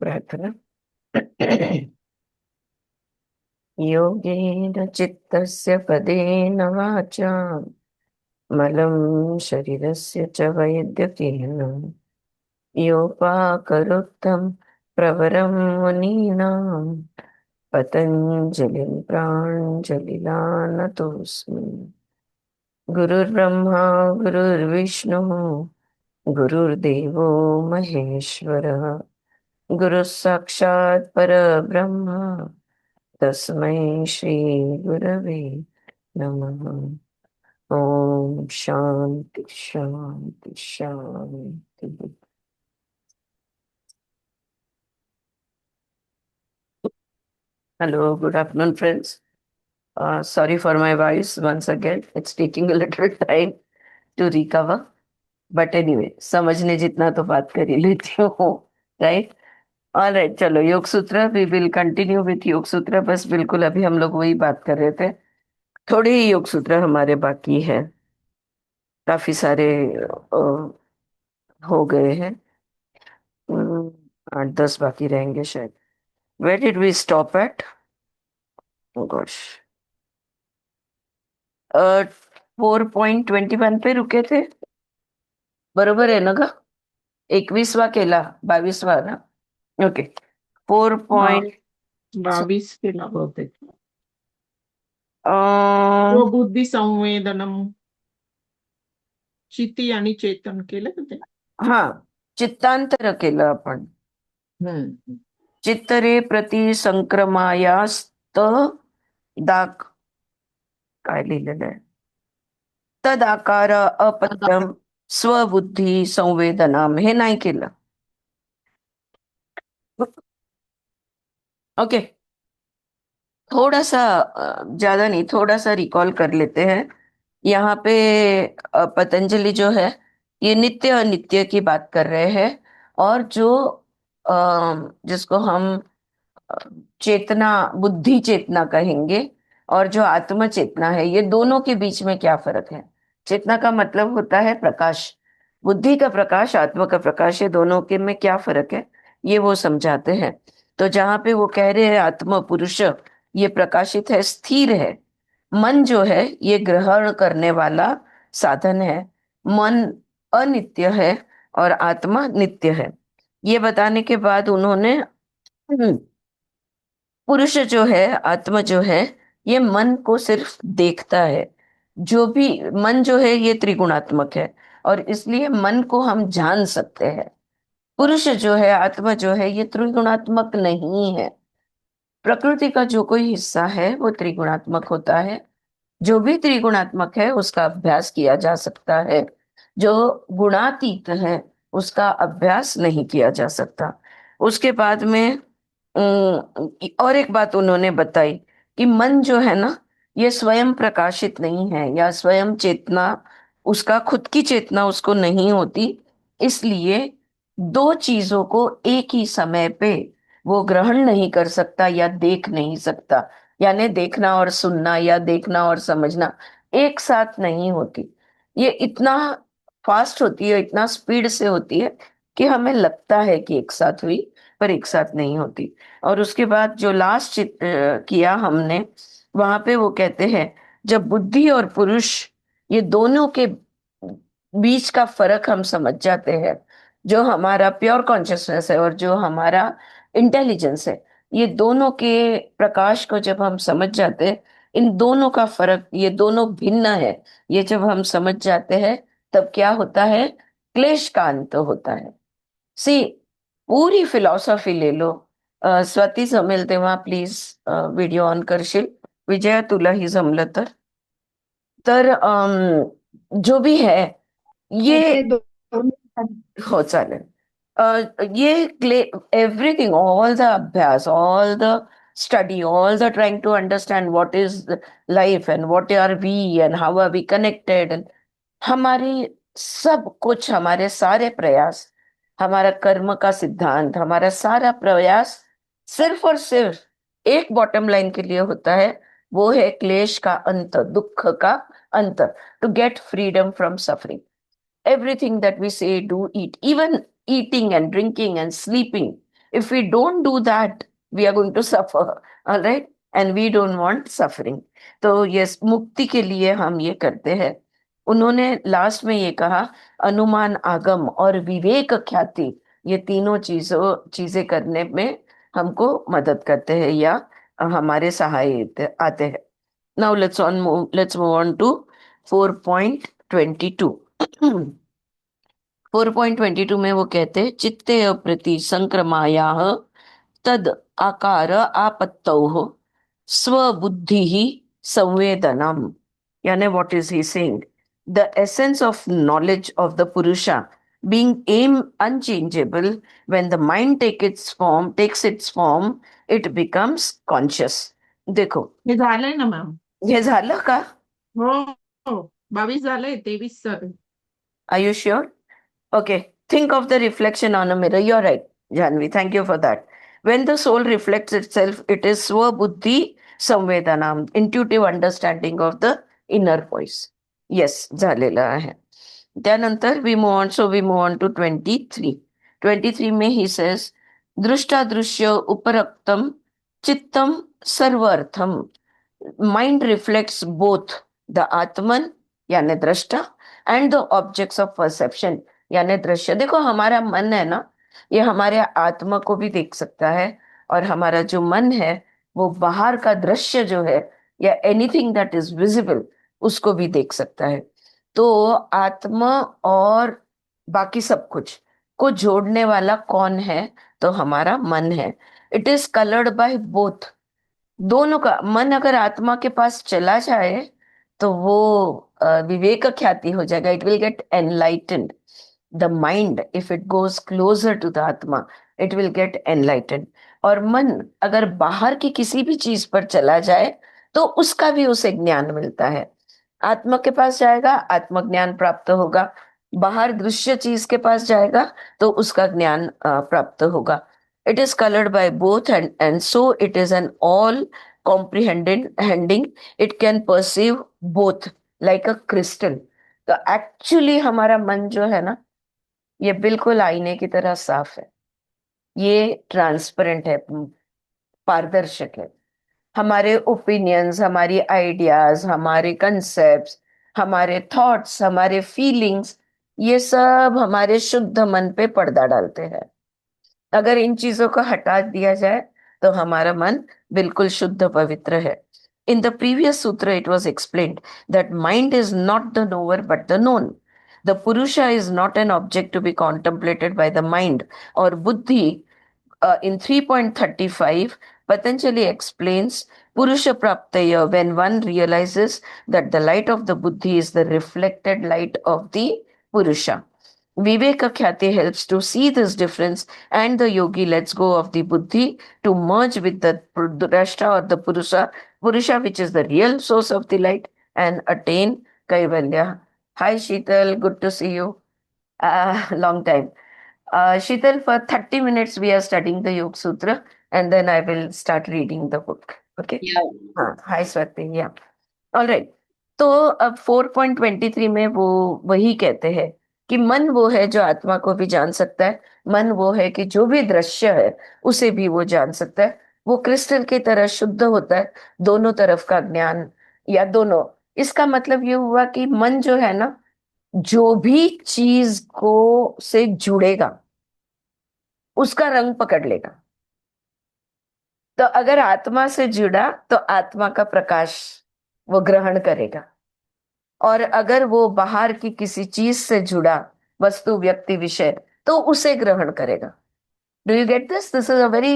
प्रार्थना। योगेन चित्तस्य पदेन वाचा मलं शरीरस्य च वैद्यकेन योपाकरोत्थं प्रवरं मुनीनां पतञ्जलिं प्राञ्जलिलानतोऽस्मि। गुरुर्ब्रह्मा गुरुर्विष्णुः गुरुर्देवो महेश्वरः गुरुः साक्षात् परब्रह्म तस्मै श्री गुरवे नमः। ओम शांति शांति शांति। Hello, good afternoon, friends. Sorry for my voice once again. It's taking a little time to recover. But anyway, समझने जितना तो बात कर ही लेती हूँ, right? All right, चलो योग सूत्र, we will continue with योग सूत्र। बस बिल्कुल अभी हम लोग वही बात कर रहे थे। थोड़े ही योग सूत्र हमारे बाकी है, काफी सारे हो गए हैं। 8-10 बाकी रहेंगे शायद। Where did we stop at? Oh gosh. 4.21 पे रुके थे, बरोबर आहे ना ग? 21वा केला, 22वा ना? ओके, 4 बा- पॉइंट 22 केला बहुतेक. स्वबुद्धी संवेदनम चित्ती आणि चेतन केलं का ते? हा, चित्तांतर केलं आपण। हम्म. चित्तरे प्रति संक्रमायास्त दाक, काय लिहिलेलं आहे, तदाकार अपत्यम स्वबुद्धी संवेदनम, हे नाही केलं। ओके, थोड़ा सा ज्यादा नहीं, थोड़ा सा रिकॉल कर लेते हैं। यहाँ पे पतंजलि जो है ये नित्य अनित्य की बात कर रहे हैं, और जो जिसको हम चेतना, बुद्धि चेतना कहेंगे, और जो आत्म चेतना है, ये दोनों के बीच में क्या फर्क है। चेतना का मतलब होता है प्रकाश, बुद्धि का प्रकाश, आत्मा का प्रकाश, ये दोनों के में क्या फर्क है, ये वो समझाते हैं। तो जहां पे वो कह रहे हैं आत्मा पुरुष ये प्रकाशित है, स्थिर है, मन जो है ये ग्रहण करने वाला साधन है, मन अनित्य है और आत्मा नित्य है। ये बताने के बाद उन्होंने पुरुष जो है, आत्मा जो है, ये मन को सिर्फ देखता है। जो भी मन जो है ये त्रिगुणात्मक है, और इसलिए मन को हम जान सकते हैं। पुरुष जो है, आत्मा जो है, ये त्रिगुणात्मक नहीं है। प्रकृति का जो कोई हिस्सा है वो त्रिगुणात्मक होता है। जो भी त्रिगुणात्मक है उसका अभ्यास किया जा सकता है, जो गुणातीत है उसका अभ्यास नहीं किया जा सकता। उसके बाद में और एक बात उन्होंने बताई कि मन जो है ना, ये स्वयं प्रकाशित नहीं है, या स्वयं चेतना, उसका खुद की चेतना उसको नहीं होती। इसलिए दो चीजों को एक ही समय पे वो ग्रहण नहीं कर सकता या देख नहीं सकता। यानी देखना और सुनना या देखना और समझना एक साथ नहीं होती। ये इतना फास्ट होती है, इतना स्पीड से होती है कि हमें लगता है कि एक साथ हुई, पर एक साथ नहीं होती। और उसके बाद जो लास्ट चित्र किया हमने, वहां पे वो कहते हैं जब बुद्धि और पुरुष ये दोनों के बीच का फर्क हम समझ जाते हैं, जो हमारा प्योर कॉन्शियसनेस है और जो हमारा इंटेलिजेंस है, ये दोनों के प्रकाश को जब हम समझ जाते हैं, इन दोनों का फर्क, ये दोनों भिन्न है, ये जब हम समझ जाते हैं, तब क्या होता है, क्लेश का अंत होता है। सी, पूरी फिलॉसॉफी ले लो। स्वाती जमेल तेव्हा प्लीज व्हिडिओ ऑन करशील, विजया तुलाही जमलं तर जो भी है ये, ते 2 मिनिटांनी. हो चालेल। ये एवरीथिंग, ऑल द अभ्यास, all the study, all the trying to understand what is life and what are we and how are we connected, हमारी सब कुछ, हमारे सारे प्रयास, हमारा कर्म का सिद्धांत, हमारा सारा प्रयास सिर्फ और सिर्फ एक बॉटम लाइन के लिए होता है, वो है क्लेश का अंत, दुख का अंत, to get freedom from suffering. Everything that we say, do, eat, even eating and drinking and sleeping. If we don't do that, we are going to suffer. All right, and we don't want suffering. तो yes, मुक्ति के लिए हम ये करते हैं। उन्होंने last में ये कहा, अनुमान आगम और विवेक ख्याति, ये तीनों चीजें करने में हमको मदद करते हैं या हमारे सहाय आते हैं। Now let's move on to 4.22। 4.22 में वो कहते हैं, चित्ते प्रति संक्रमाया तद आकार आपत्तौ स्वबुद्धि ही संवेदनम। यानी what is he saying? The essence of knowledge of the पुरुषा being aim unchangeable, when the mind takes its form, it becomes conscious. देखो, हे झालंय ना मॅम? हे झालं का? हो हो, 22 झालंय, 23 चालू. Are you sure? Okay, think of the reflection on a mirror. You're right, Janvi. Thank you for that. When the soul reflects itself, it is swabuddhi samvedanam, intuitive understanding of the inner voice. Yes, झालेला आहे. त्यानंतर we move on to 23. 23 में he says, दृष्टादृश्य उपरक्तम चित्तम सर्वार्थम। Mind reflects both the Atman यानी दृष्टा and the objects of perception यानी दृश्य। देखो, हमारा मन है ना, ये हमारे आत्मा को भी देख सकता है, और हमारा जो मन है वो बाहर का दृश्य जो है या एनीथिंग दैट इज विजिबल उसको भी देख सकता है। तो आत्मा और बाकी सब कुछ को जोड़ने वाला कौन है? तो हमारा मन है। It is coloured by both. दोनों का मन अगर आत्मा के पास चला जाए तो वो विवेक ख्याति हो जाएगा, it will get enlightened. The mind if it goes closer to the आत्मा, इट विल गेट एनलाइटेंड। और मन अगर बाहर की किसी भी चीज पर चला जाए तो उसका भी उसे ज्ञान मिलता है। आत्मा के पास जाएगा, आत्मज्ञान प्राप्त होगा। बाहर दृश्य चीज के पास जाएगा तो उसका ज्ञान प्राप्त होगा। It is colored by both, and so it is an all comprehending. It can perceive both like a crystal. तो एक्चुअली हमारा मन जो है ना, ये बिल्कुल आईने की तरह साफ है, ये ट्रांसपेरेंट है, पारदर्शक है। हमारे ओपिनियंस, हमारी आइडियाज, हमारे कंसेप्ट्स, हमारे थॉट्स, हमारे फीलिंग्स, ये सब हमारे शुद्ध मन पे पर्दा डालते हैं। अगर इन चीजों को हटा दिया जाए तो हमारा मन बिल्कुल शुद्ध पवित्र है। In the previous sutra it was explained that mind is not the knower but the known. The purusha is not an object to be contemplated by the mind और बुद्धि। In 3.35, Patanjali explains Purusha Praptaya when one realizes that the light of the Buddhi is the reflected light of the Purusha. Viveka Khyati helps to see this difference, and the yogi lets go of the Buddhi to merge with the Drashta or the Purusha, which is the real source of the light, and attain Kaivalya. Hi Sheetal, good to see you. Long time. Sheetal, for 30 minutes we are studying the Yoga Sutra, and then I will start reading the book. Okay? Yeah. Hi Swati, yeah. All right. तो अब 4.23 में वो वही कहते हैं कि मन वो है जो आत्मा को भी जान सकता है। मन वो है कि जो भी दृश्य है उसे भी वो जान सकता है। वो क्रिस्टल की तरह शुद्ध होता है, दोनों तरफ का ज्ञान, या दोनों। इसका मतलब ये हुआ कि मन जो है ना, जो भी चीज को से जुड़ेगा उसका रंग पकड़ लेगा। तो अगर आत्मा से जुड़ा तो आत्मा का प्रकाश वो ग्रहण करेगा, और अगर वो बाहर की किसी चीज से जुड़ा, वस्तु, व्यक्ति, विषय, तो उसे ग्रहण करेगा। Do you get this? This is a very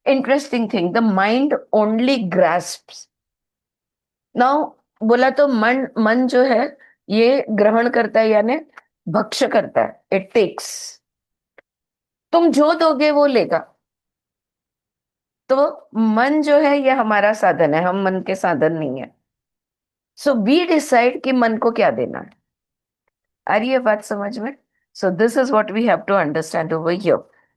interesting thing. The mind only grasps. Now बोला तो मन मन जो है ये ग्रहण करता है, यानी भक्ष्य करता है, इट टेक्स। तुम जो दोगे वो लेगा। तो मन जो है ये हमारा साधन है, हम मन के साधन नहीं है। सो वी डिसाइड कि मन को क्या देना है। आ रही है बात समझ में? So this is what we have to understand over here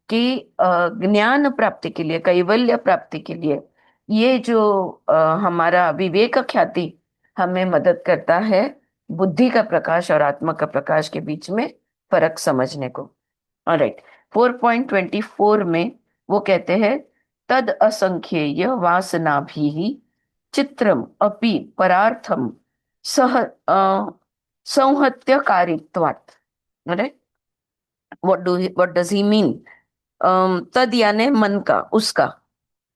कि ज्ञान प्राप्ति के लिए, कैवल्य प्राप्ति के लिए, ये जो हमारा विवेक ख्याति हमें मदद करता है बुद्धि का प्रकाश और आत्मा का प्रकाश के बीच में फर्क समझने को। ऑलराइट, 4.24 में वो कहते हैं, तद असंख्येय वासना भी चित्रम अपि परार्थम सह संहत्यकारित्वात्। What does he mean? तद यानी मन का, उसका,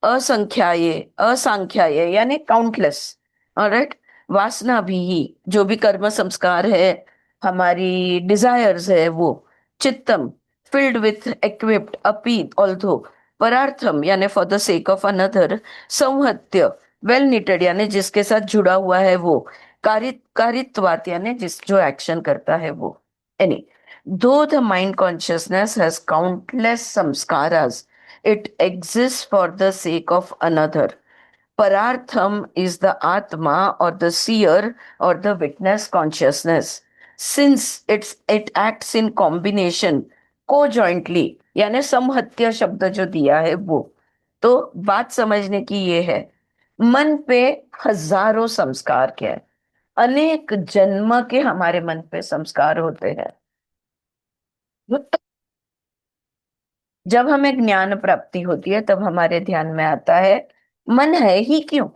असंख्याय, असंख्याय यानी काउंटलेस, ऑलराइट, वासना भी ही, जो भी कर्म संस्कार है, हमारी डिजायर्स है वो, चित्तम, फिल्ड विथ, इक्विप्ड, अपी, ऑल्दो, परार्थम यानी for the sake of another, संहत्य, वेल निटेड यानी जिसके साथ जुड़ा हुआ है वो, कारित्वात यानी जिस जो एक्शन करता है वो, any, though the mind consciousness has countless samskaras, it exists for the sake of another. Parartham is the Atma or the seer or the witness consciousness. Since it acts in combination, co-jointly, यानी समहत्य शब्द जो दिया है वो, तो बात समझने की ये है, मन पे हजारों संस्कार क्या है, अनेक जन्म के हमारे मन पे संस्कार होते हैं। जब हमें ज्ञान प्राप्ति होती है तब हमारे ध्यान में आता है, मन है ही क्यों,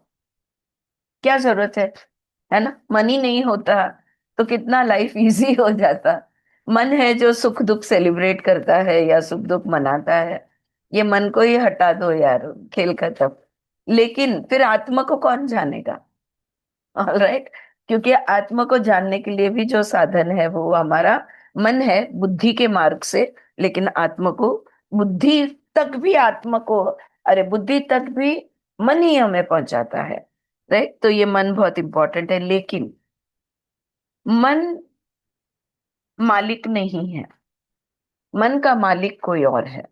क्या जरूरत है ना? मन ही नहीं होता तो कितना लाइफ इजी हो जाता। मन है जो सुख दुख सेलिब्रेट करता है या सुख दुख मनाता है, ये मन को ही हटा दो यार, खेल खत्म। लेकिन फिर आत्मा को कौन जानेगा? ऑलराइट, क्योंकि आत्मा को जानने के लिए भी जो साधन है वो हमारा मन है, बुद्धि के मार्ग से। लेकिन आत्मा को, बुद्धि तक भी आत्मा को, अरे बुद्धि तक भी मन ही हमें पहुंचाता है, राइट? तो ये मन बहुत इंपॉर्टेंट है, लेकिन मन मालिक नहीं है, मन का मालिक कोई और है।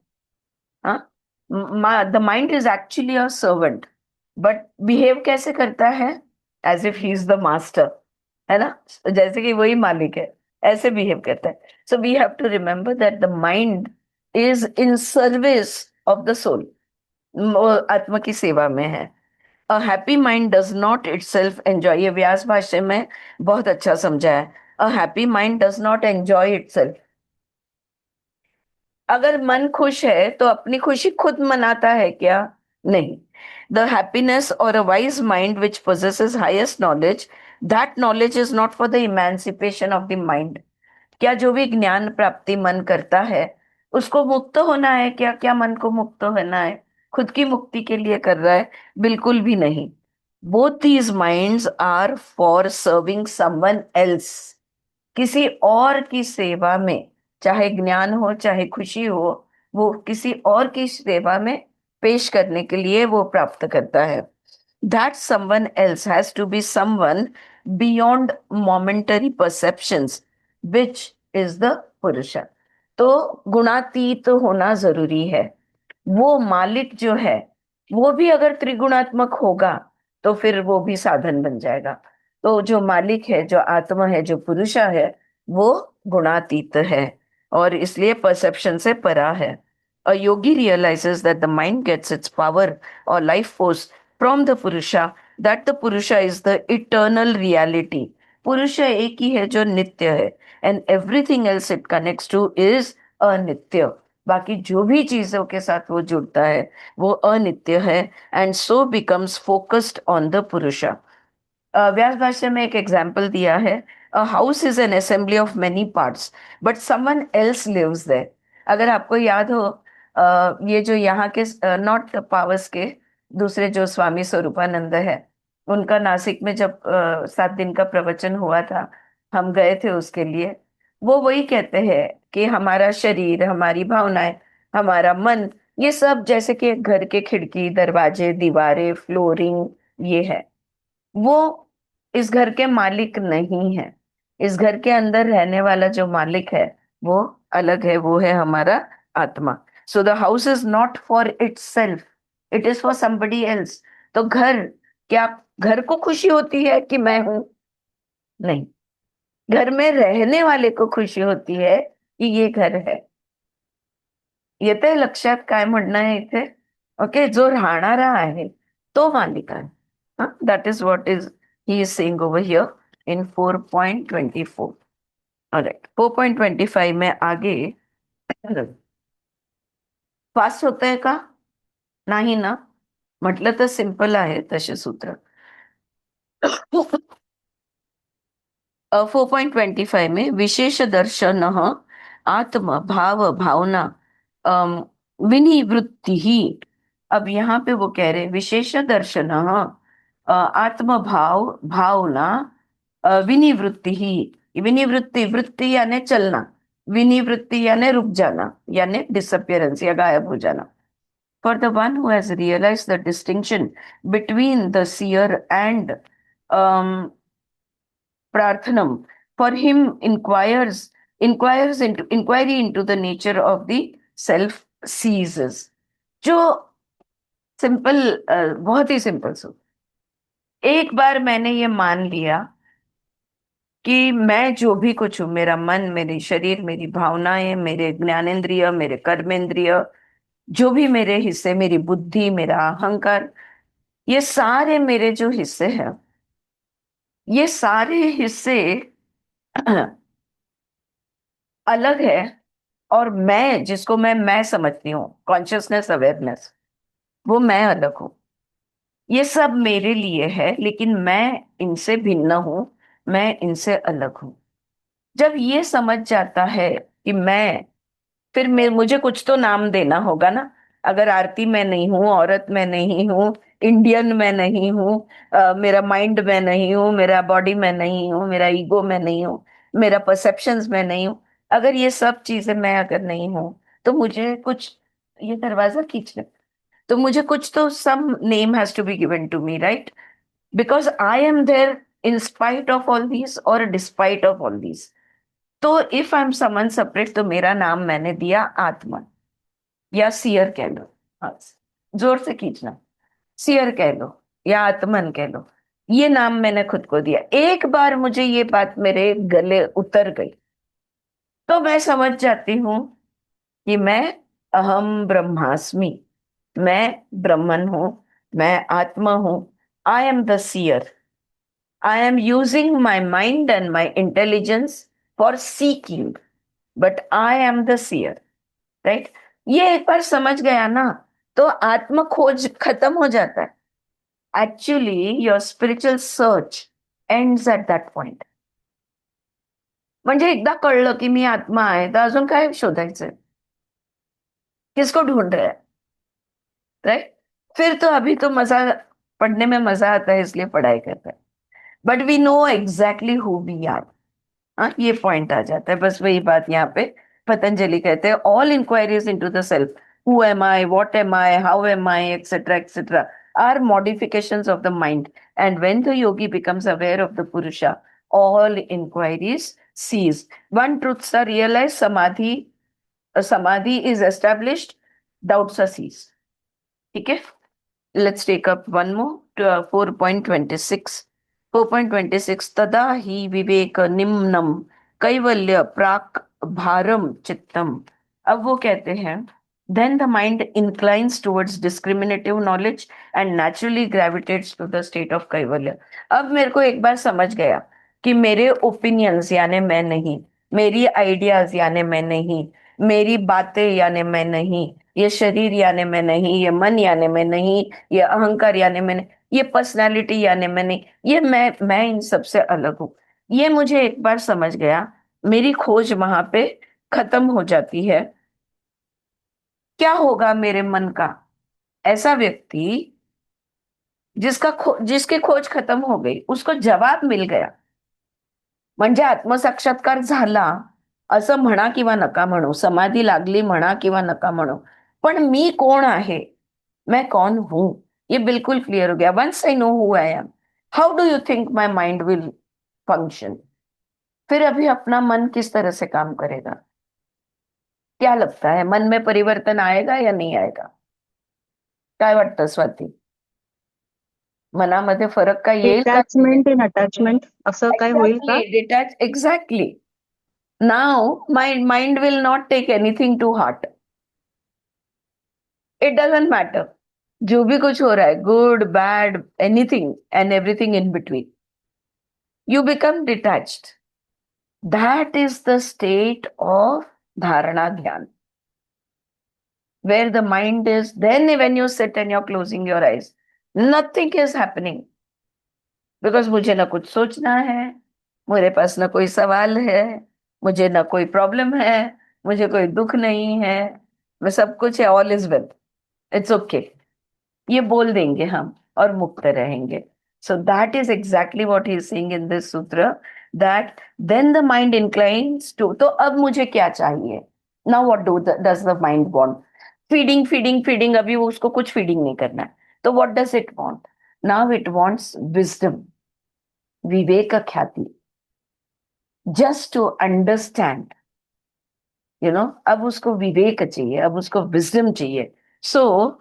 हाँ, the mind is actually a servant, but behave कैसे करता है? As if he is the master, है ना? जैसे कि वही मालिक है, ऐसे बिहेव करता है। So we have to remember that the mind is in service of the soul, आत्मा की सेवा में है। A happy mind does not itself enjoy, ये व्यास भाष्य में बहुत अच्छा समझा है। A happy mind does not enjoy itself. अगर मन खुश है तो अपनी खुशी खुद मनाता है क्या? नहीं। द हैप्पीनेस और a wise mind which possesses highest knowledge, that knowledge is not for the emancipation of the mind. क्या जो भी ज्ञान प्राप्ति मन करता है उसको मुक्त होना है क्या? क्या मन को मुक्त होना है? खुद की मुक्ति के लिए कर रहा है? बिल्कुल भी नहीं। Both these minds are for serving someone else, किसी और की सेवा में, चाहे ज्ञान हो चाहे खुशी हो, वो किसी और की सेवा में पेश करने के लिए वो प्राप्त करता है। That someone else has to be someone beyond momentary perceptions, which is the पुरुष। तो गुणातीत होना जरूरी है। वो मालिक जो है वो भी अगर त्रिगुणात्मक होगा तो फिर वो भी साधन बन जाएगा। तो जो मालिक है, जो आत्मा है, जो पुरुष है, वो गुणातीत है और इसलिए परसेप्शन से परा है। A yogi realises that the mind gets its power और life force from the purusha, that the purusha is the eternal reality. पुरुष एक ही है जो नित्य है, and everything else it connects to is अनित्य। बाकी जो भी चीजों के साथ वो जुड़ता है वो अनित्य है, and so becomes focused on the पुरुषा। व्यास भाष्य में एक एग्जाम्पल दिया है, a house is an assembly of many parts but someone else lives there. अगर आपको याद हो, ये जो यहाँ के नॉट पावस के दूसरे जो स्वामी स्वरूपानंद है, उनका नासिक में जब 7 दिन का प्रवचन हुआ था, हम गए थे उसके लिए। वो वही कहते हैं कि हमारा शरीर, हमारी भावनाएं, हमारा मन, ये सब जैसे कि घर के खिड़की, दरवाजे, दीवारें, फ्लोरिंग, ये है। वो इस घर के मालिक नहीं है। इस घर के अंदर रहने वाला जो मालिक है वो अलग है, वो है हमारा आत्मा। So the house is not for it self, it is for somebody else. तो घर, क्या घर को खुशी होती है कि मैं हूं? नहीं, घर में रहने वाले को खुशी होती है कि ये घर है। येते लक्षात काय म्हणणं आहे इथे? ओके, जो राहणारा आहे तो मालिक आहे। That is what is he is saying over here in 4.24। Alright, 4.25 में आगे फास्ट होतंय का? नाही ना. म्हटलं तर सिंपल आहे तसे सूत्र. 4.25 में विशेष दर्शन आत्म भाव भावना अम, विनिवृत्ति ही। अब यहाँ पे वो कह रहे विशेष दर्शन आत्म भाव भावना विनिवृत्ति ही। विनिवृत्ति, वृत्ति यानी चलना, विनिवृत्ति यानी रुक जाना, यानी डिसअपियरेंस या गायब हो जाना। For the one who has realized the distinction between the seer and um, prarthanam, for him inquires into inquiry into the nature of the self ceases. जो सिंपल, बहुत ही सिंपल सो, एक बार मैंने ये मान लिया कि मैं जो भी कुछ हूं, मेरा मन, मेरी शरीर, मेरी भावनाएं, मेरे ज्ञानेंद्रिय, मेरे कर्मेंद्रिय, जो भी मेरे हिस्से, मेरी बुद्धि, मेरा अहंकार, ये सारे मेरे जो हिस्से हैं, ये सारे हिस्से अलग है। और मैं जिसको मैं समझती हूँ, कॉन्शियसनेस अवेयरनेस, वो मैं अलग हूँ। ये सब मेरे लिए है, लेकिन मैं इनसे भिन्न हूँ, मैं इनसे अलग हूँ। जब ये समझ जाता है कि मैं, फिर मुझे कुछ तो नाम देना होगा ना। अगर आरती मैं नहीं हूँ, औरत मैं नहीं हूँ, इंडियन मैं नहीं हूँ, मेरा माइंड मैं नहीं हूँ, मेरा बॉडी मैं नहीं हूँ, मेरा ईगो मैं नहीं हूँ, मेरा परसेप्शंस मैं नहीं हूँ, अगर ये सब चीजें मैं अगर नहीं हूँ, तो मुझे कुछ, ये दरवाजा खींच ले, तो मुझे कुछ तो some name has to be given to me, right? Because I am there in spite of all these और डिस्पाइट ऑफ ऑल दीज। तो if I am someone separate, तो मेरा नाम मैंने दिया आत्मा, या सियर कह लो। हाँ, जोर से खींचना, सियर कह लो या आत्मन कह लो, ये नाम मैंने खुद को दिया। एक बार मुझे ये बात मेरे गले उतर गई, तो मैं समझ जाती हूँ कि मैं अहम ब्रह्मास्मि, मैं ब्रह्मन हूं, मैं आत्मा हूं। I am the seer, I am using my mind and my intelligence for seeking, but I am the seer, right? ये एक बार समझ गया ना, तो आत्म खोज खत्म हो जाता है। Actually your spiritual search ends at that point. म्हणजे एकदा कळलं की मी आत्मा आहे, तर अजून काय शोधायचंय? किसको ढूंढ रहे हैं, राइट? फिर तो अभी तो मजा, पढ़ने में मजा आता है इसलिए पढ़ाई करते हैं, but we know exactly who we are. हाँ, ये पॉइंट आ जाता है, बस वही बात यहाँ पे पतंजलि कहते हैं, all inquiries into the self, who am I, what am I, how am I, etcetera are modifications of the mind, and when the yogi becomes aware of the purusha, all inquiries cease. One truths are realized, samadhi is established, doubts are cease. ठीक है? Let's take up one more, 4.26. 4.26, तदा ही विवेक निम्नम कैवल्य प्राक भारम चित्तम। अब वो कहते हैं, then the mind inclines towards discriminative knowledge and naturally gravitates to the state of कैवल्य। अब मेरे को एक बार समझ गया कि मेरे ओपिनियंस यानी मैं नहीं, मेरी आइडियाज यानी मैं नहीं, मेरी बातें यानी मैं नहीं, ये शरीर यानी मैं नहीं, ये मन यानी मैं नहीं, ये अहंकार यानी मैं नहीं, ये पर्सनालिटी यानी मैं नहीं, ये मैं इन सबसे अलग हूं। ये मुझे एक बार समझ गया, मेरी खोज वहां पे खत्म हो जाती है। क्या होगा मेरे मन का? ऐसा व्यक्ति जिसकी खोज खत्म हो गई, उसको जवाब मिल गया, म्हणजे आत्मसाक्षात्कार झाला असं म्हणा किंवा नका म्हणू, समाधी लागली म्हणा किंवा नका म्हणू, पण मी कोण आहे, मैं कौन हूं, ये बिल्कुल क्लियर हो गया। Once I know who I am, how do you think my mind will function? फिर अभी अपना मन किस तरह से काम करेगा? क्या लगता है, मन में परिवर्तन आएगा या नहीं आएगा? काय वाटतं स्वाती? मनामध्ये फरक काय येईल का? डिटॅचमेंट इन अटॅचमेंट असं काय होईल का? Exactly, detach, exactly. Now mind will not take anything to heart, it doesn't matter जो भी कुछ हो रहा है, good bad anything and everything in between, you become detached. That is the state of dharana dhyana. where the mind is, then when you sit and you're closing your eyes, nothing is happening, because मुझे ना कुछ सोचना है, मेरे पास ना कोई सवाल है, मुझे ना कोई प्रॉब्लम है, मुझे कोई दुख नहीं है, मैं सब कुछ है, all is well, it's okay, ये बोल देंगे हम और मुक्त रहेंगे. So that is exactly what he is saying in this sutra, that then the mind inclines to, तो अब मुझे क्या चाहिए, now what does the mind want, feeding feeding feeding, अभी वो उसको कुछ फीडिंग नहीं करना है, तो what does it want, now it wants wisdom, vivek khyati, just to understand, अब उसको विवेक चाहिए, अब उसको विजडम चाहिए. सो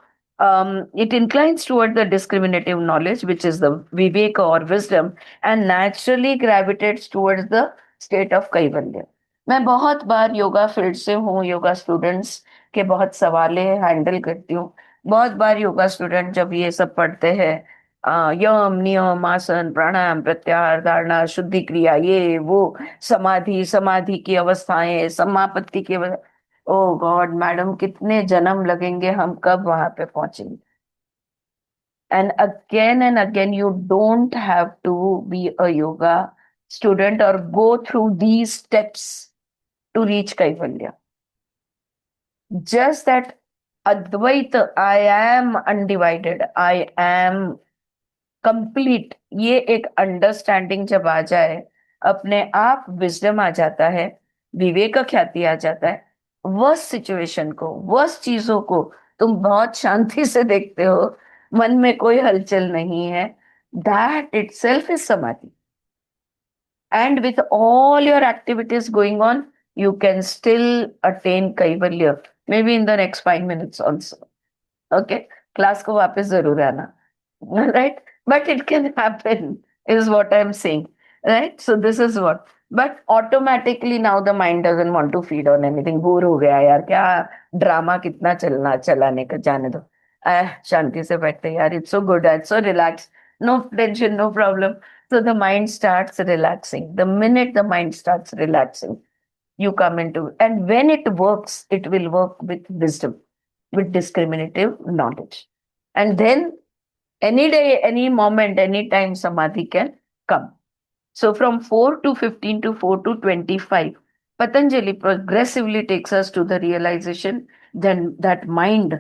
it inclines toward the discriminative knowledge, which is the viveka or wisdom, and naturally gravitates towards the state of kaivalya. मैं बहुत बार yoga field से हूँ, योगा स्टूडेंट्स के बहुत सवाले हैंडल करती हूँ. बहुत बार योगा स्टूडेंट जब ये सब पढ़ते हैं, यम नियम आसन प्राणायाम प्रत्याहार धारणा शुद्धि क्रिया, ये वो, समाधि, समाधि की अवस्थाएं, समापत्ति की अवस्था, ओ गॉड मैडम, कितने जन्म लगेंगे, हम कब वहां पे पहुंचेंगे. And again you don't have to be a yoga student और go through these steps to reach kaivalya. Just that advaita, I am undivided, I am complete, ये एक अंडरस्टैंडिंग जब आ जाए, अपने आप विजडम आ जाता है, विवेक ख्याति आ जाता है, वर्स्ट सिचुएशन को, वर्स्ट चीजों को तुम बहुत शांति से देखते हो, मन में कोई हलचल नहीं है, that itself is samadhi. And with all your activities going on, you can still attain kaivalya, maybe in the next 5 minutes also. Okay, class को वापस जरूर आना. Right, but it can happen, is what I'm saying. Right, so this is what, but automatically now the mind doesn't want to feed on anything. Bore हो गया यार, क्या drama, कितना चलना चलाने का, जाने दो, शांति से बैठते यार, it's so good, it's so relax, no tension, no problem. So the mind starts relaxing. The minute the mind starts relaxing, you come into, and when it works, it will work with wisdom, with discriminative knowledge. And then any day, any moment, any time, samadhi can come. So from 4 to 15 to 4 to 25, Patanjali progressively takes us to the realization then that mind,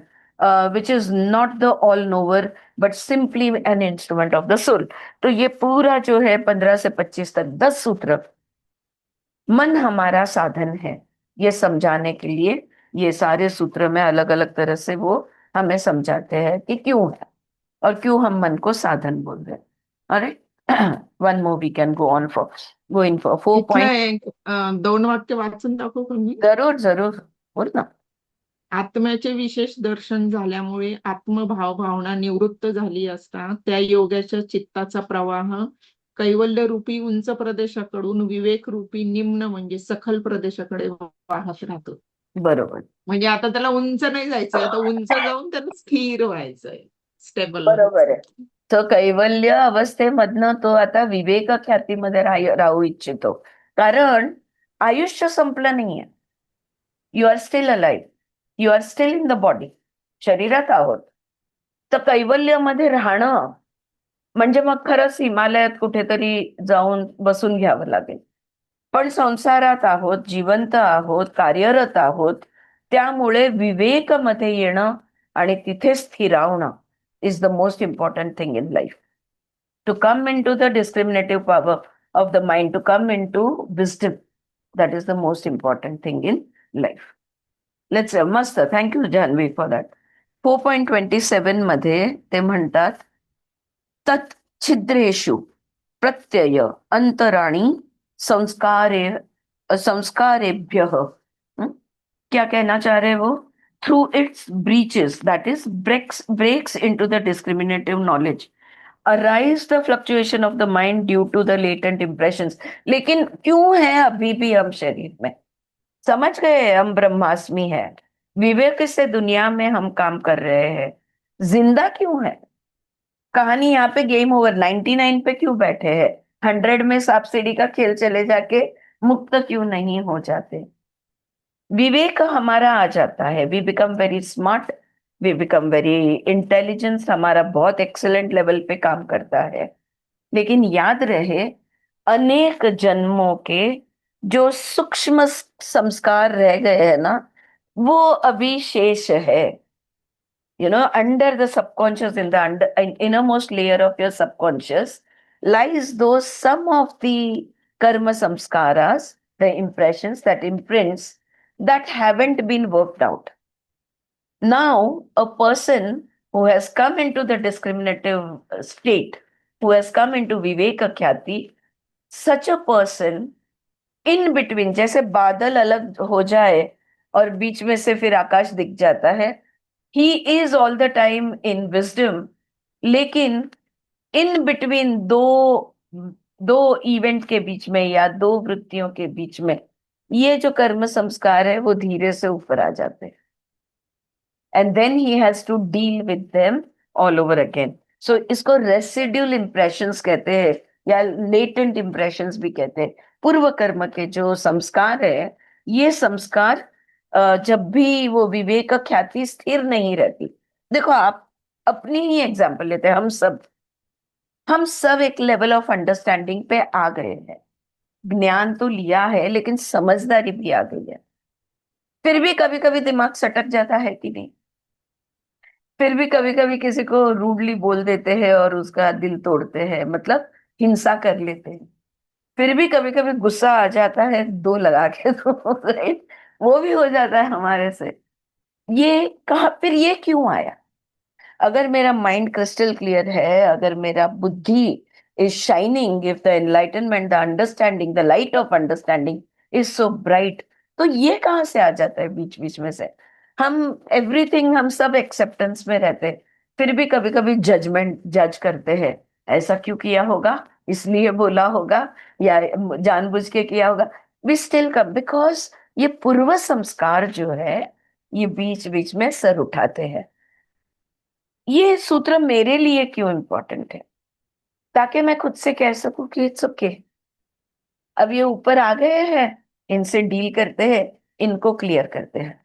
which is not the all knower, but simply an instrument of the soul. तो ये पूरा जो है 15 से 25 तक 10 सूत्र, मन हमारा साधन है, ये समझाने के लिए ये सारे सूत्र में अलग अलग तरह से वो हमें समझाते हैं कि क्यों है और क्यों हम मन को साधन बोल रहे हैं. अरे, one more we can go on for, go in for 4 point. इथलं एक 2 वाक्य वाचून दाखवू का मी? जरूर जरूर, बोल ना. आत्म्याचे विशेष दर्शन झाल्यामुळे आत्मभाव भावना निवृत्त झाली असता त्या योगाच्या चित्ताचा प्रवाह कैवल्य रूपी उंच प्रदेशाकडून विवेक रूपी निम्न म्हणजे सखल प्रदेशाकडे वाहत राहतो. बरोबर, म्हणजे आता त्याला उंच नाही जायचंय, आता उंच जाऊन त्याला स्थिर व्हायचंय, स्टेबल बरोबर आहे. व्हायचंय. तो कैवल्य अवस्थेमधनं तो आता विवेक ख्यातीमध्ये राहू इच्छितो, कारण आयुष्य संपलं नाहीये. You are still alive, you are still in the body, शरीरात आहोत. तर कैवल्यमध्ये राहणं म्हणजे मग खरंच हिमालयात कुठेतरी जाऊन बसून घ्यावं लागेल. पण संसारात आहोत, जिवंत आहोत, कार्यरत आहोत, त्यामुळे विवेकमध्ये येणं आणि तिथे स्थिरावणं is the most important thing in life. To come into the discriminative power of the mind, to come into wisdom, that is the most important thing in life. Let's, मस्त, thank you Janhavi for that. 4.27 मध्ये ते म्हणतात, तच्छिद्रेषु प्रत्यय अंतराणी संस्कारे संस्कारेभ्यः. क्या कहना चाह रहे वो, through its breaches, that is breaks into the discriminative knowledge, arise the fluctuation of the mind due to the latent impressions. लेकिन क्यों है अभी भी हम शरीर में, समझ गए हम ब्रह्मास्मि है, विवेक से दुनिया में हम काम कर रहे हैं, जिंदा क्यों है, कहानी यहाँ पे गेम ओवर, 99 पे क्यों बैठे हैं, 100 में सांप सीढ़ी का खेल चले जाके मुक्त क्यों नहीं हो जाते. विवेक हमारा आ जाता है, we become very smart, we become very intelligence, हमारा बहुत एक्सेलेंट लेवल पे काम करता है। लेकिन याद रहे, अनेक जन्मों के जो सूक्ष्म संस्कार रह गए हैं ना, वो अभी शेष है। Under the subconscious, in the innermost layer of your subconscious, lies those some of the karma samskaras, the impressions, that imprints that haven't been worked out. Now, a person who has come into the discriminative state, who has come into Viveka Khyati, such a person, in between, जैसे बादल अलग हो जाए और बीच में से फिर आकाश दिख जाता है, he is all the time in wisdom. लेकिन इन बिटवीन दो दो इवेंट के बीच में या दो वृत्तियों के बीच में, ये जो कर्म संस्कार है वो धीरे से ऊपर आ जाते हैं, and then he has to deal with them all over again. So इसको रेसिड्यूल इम्प्रेशंस कहते हैं, या लेटेंट इम्प्रेशंस भी कहते हैं। पूर्व कर्म के जो संस्कार है, ये संस्कार जब भी वो विवेक ख्याति स्थिर नहीं रहती। देखो, आप अपनी ही एग्जाम्पल लेते हैं, हम सब एक लेवल ऑफ अंडरस्टैंडिंग पे आ गए हैं, ज्ञान तो लिया है लेकिन समझदारी भी आ गई है। फिर भी कभी कभी दिमाग सटक जाता है कि नहीं? फिर भी कभी कभी किसी को रूडली बोल देते हैं और उसका दिल तोड़ते हैं, मतलब हिंसा कर लेते हैं। फिर भी कभी कभी गुस्सा आ जाता है दो लगा के तो राइट, वो भी हो जाता है हमारे से। ये कहा, फिर ये क्यों आया? अगर मेरा माइंड क्रिस्टल क्लियर है, अगर मेरा बुद्धि is shining, if the enlightenment, the understanding, the light of understanding is so bright, तो ये कहाँ से आ जाता है बीच बीच में से? हम एवरीथिंग, हम सब एक्सेप्टेंस में रहते हैं, फिर भी कभी कभी जजमेंट जज करते हैं। ऐसा क्यों किया होगा, इसलिए बोला होगा, या जानबूझ के किया होगा। वी स्टिल कम, बिकॉज ये पूर्व संस्कार जो है, ये बीच बीच में सर उठाते हैं। ये सूत्र मेरे लिए क्यों इंपॉर्टेंट है? ताकि मैं खुद से कह सकूं कि इट्स ओके, अब ये ऊपर आ गए हैं, इनसे डील करते हैं, इनको क्लियर करते हैं।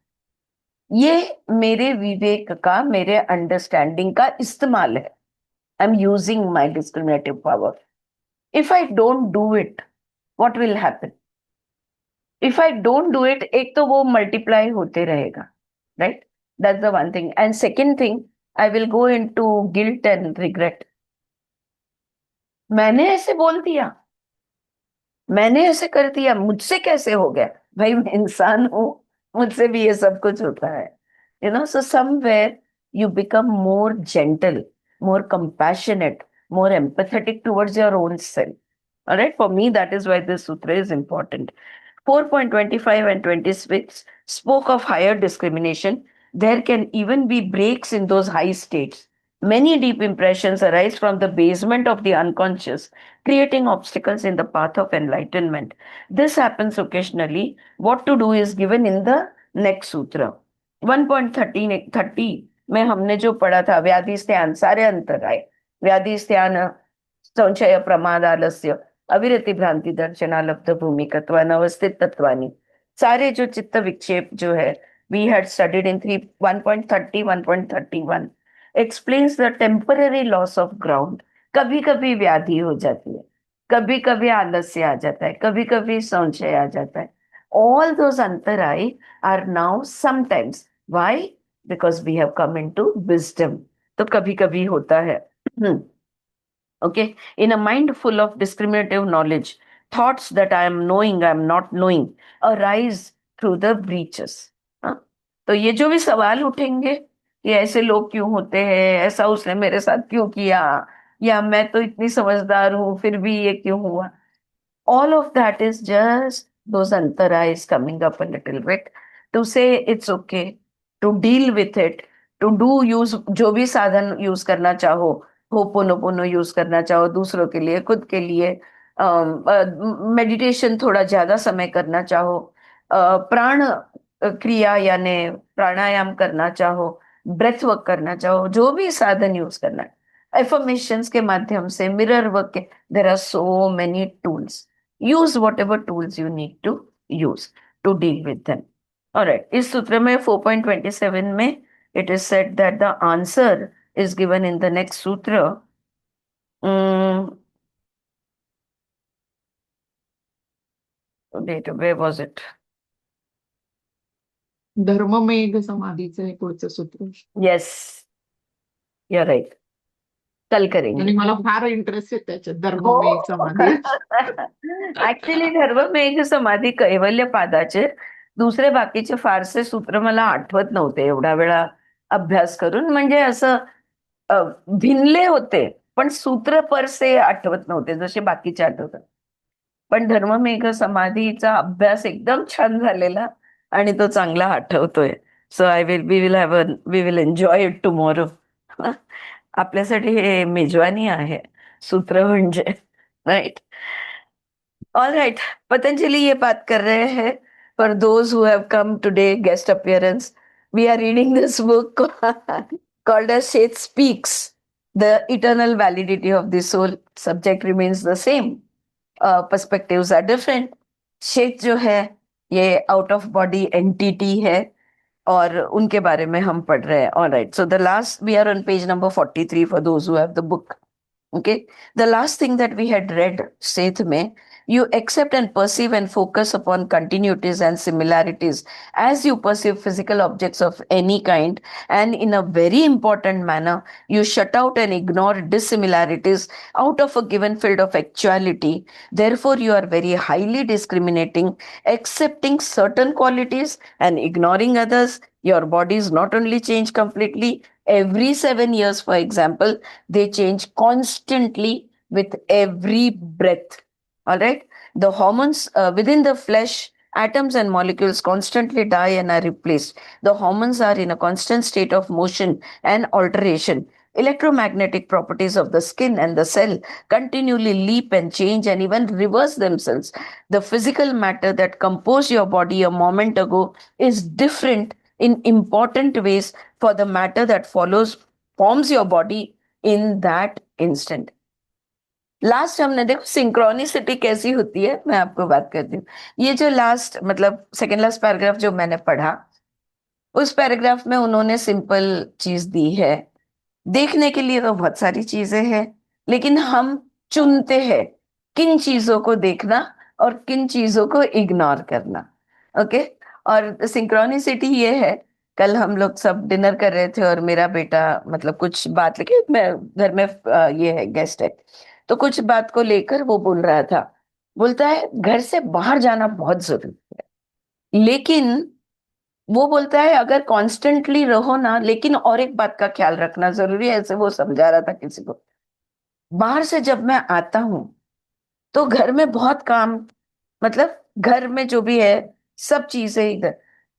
ये मेरे विवेक का, मेरे अंडरस्टैंडिंग का इस्तेमाल है। I am using my discriminative power. If I don't do it, what will happen? If I don't do it, एक तो वो मल्टीप्लाई होते रहेगा, right? That's the one thing, and second thing, I will go into guilt and regret. मैंने ऐसे बोल दिया, मैंने ऐसे कर दिया, मुझसे कैसे हो गया? भाई, मैं इंसान हूं, मुझसे भी ये सब कुछ होता है। So somewhere you become more gentle, more compassionate, more empathetic towards your own self. Alright, for me that is why this सूत्र is important. 4.25 and 26 spoke of higher discrimination. There can even be breaks in those high states. Many deep impressions arise from the basement of the unconscious, creating obstacles in the path of enlightenment. This happens occasionally. What to do is given in the next sutra. 1.30 में हमने जो पढ़ा था, व्याधि स्त्यान सारे अंतर आए। व्याधि स्त्यान, संशय प्रमाद आलस्य, अविरति भ्रांति दर्शनालब्ध भूमिकत्वान अवस्थित तत्वानि, सारे जो चित्त विक्षेप जो है, we had studied in 1.30 1.31 explains the temporary loss of ground. कभी कभी व्याधि हो जाती है, कभी कभी आलस्य आ जाता है, कभी कभी संशय आ जाता है। All those antaraya are now sometimes, why? Because we have come into wisdom. तो कभी कभी होता है। Okay, in a mind full of discriminative knowledge, thoughts that I am knowing, I am not knowing, arise through the breaches. हाँ? तो ये जो भी सवाल उठेंगे कि ऐसे लोग क्यों होते हैं, ऐसा उसने मेरे साथ क्यों किया, या मैं तो इतनी समझदार हूं फिर भी ये क्यों हुआ, all of that is just those antarais coming up a little bit to say it's okay, to deal with it, to do use, जो भी साधन यूज करना चाहो, होपोनोपोनो यूज करना चाहो दूसरों के लिए, खुद के लिए, मेडिटेशन थोड़ा ज्यादा समय करना चाहो, प्राण क्रिया यानी प्राणायाम करना चाहो, ब्रेथ वर्क करना चाहो, जो भी साधन यूज करना है, एफर्मेशंस के माध्यम से, मिरर वर्क के, there are so many tools. Use whatever tools you need to use to deal with them. Alright, इस सूत्र में 4.27 में it is said that the answer is given in the next sutra. That where was it? धर्ममेघ समाधीचं हे पुढचं सूत्र. Yes, you are right. कल करेंगे. आणि मला फार इंटरेस्ट आहे त्याच्यात, हो. धर्ममेघ समाधी. ऍक्च्युली धर्ममेघ समाधी कैवल्य पादाचे दुसरे बाकीचे फारसे सूत्र मला आठवत नव्हते एवढा वेळा अभ्यास करून. म्हणजे असं अ, भिनले होते, पण सूत्र पर से आठवत नव्हते जसे बाकीचे आठवतात. पण धर्ममेघ समाधीचा अभ्यास एकदम छान झालेला आणि तो चांगला आठवतोय. So we will enjoy it tomorrow. आपल्यासाठी हे मेजवानी आहे सूत्र म्हणजे. राइट. All right. पतंजलि ये बात कर रहे हैं. For those who have come today guest appearance, we are reading this book called as Sheth Speaks. The eternal validity of the soul. Subject remains the same. Perspectives are different. Seth जो है ये out of body entity है और उनके बारे में हम पढ़ रहे हैं. All right, so the last we are on page number 43 for those who have the book. Okay, the last thing that we had read, Seth mein, you accept and perceive and focus upon continuities and similarities as you perceive physical objects of any kind, and in a very important manner, you shut out and ignore dissimilarities out of a given field of actuality. Therefore, you are very highly discriminating, accepting certain qualities and ignoring others. Your bodies not only change completely every 7 years, for example, they change constantly with every breath. All right. The hormones within the flesh, atoms and molecules constantly die and are replaced. The hormones are in a constant state of motion and alteration. Electromagnetic properties of the skin and the cell continually leap and change and even reverse themselves. The physical matter that composed your body a moment ago is different in important ways for the matter that follows forms your body in that instant. Last हमने देखो synchronicity कैसी होती है, मैं आपको बात करती हूँ. ये जो लास्ट मतलब सेकेंड लास्ट पैराग्राफ जो मैंने पढ़ा, उस पैराग्राफ में उन्होंने सिंपल चीज दी है. देखने के लिए तो बहुत सारी चीजें हैं, लेकिन हम चुनते हैं किन चीजों को देखना और किन चीजों को इग्नोर करना. ओके. और सिंक्रोनिसिटी ये है, कल हम लोग सब डिनर कर रहे थे और मेरा बेटा मतलब कुछ बात लेके, मैं घर में ये है गेस्ट है, तो कुछ बात को लेकर वो बोल रहा था. बोलता है घर से बाहर जाना बहुत जरूरी है, लेकिन वो बोलता है अगर कॉन्स्टेंटली रहो ना, लेकिन और एक बात का ख्याल रखना जरूरी है. ऐसे वो समझा रहा था किसी को. बाहर से जब मैं आता हूं तो घर में बहुत काम, मतलब घर में जो भी है सब चीजें इधर,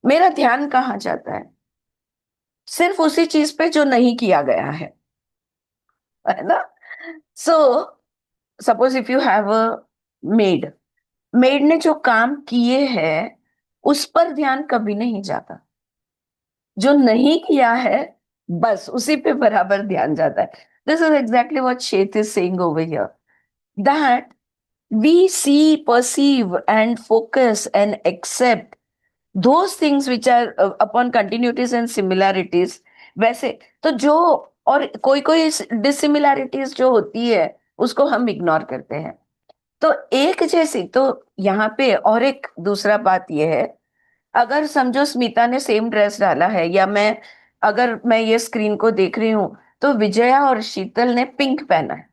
मेरा ध्यान कहाँ जाता है? सिर्फ उसी चीज पे जो नहीं किया गया है ना. So suppose if you have a made, made ने जो काम किए हैं उस पर ध्यान कभी नहीं जाता. जो नहीं किया है बस उसी पे बराबर ध्यान जाता है. This is exactly what Seth is saying over here, that we see, perceive, and focus and accept those things which are upon continuities and similarities. वैसे तो जो और कोई कोई डिसिमिलैरिटीज जो होती है उसको हम इग्नोर करते हैं. तो एक जैसी तो यहाँ पे और एक दूसरा बात यह है, अगर समझो स्मिता ने सेम ड्रेस डाला है, या अगर मैं ये स्क्रीन को देख रही हूं तो विजया और शीतल ने पिंक पहना है,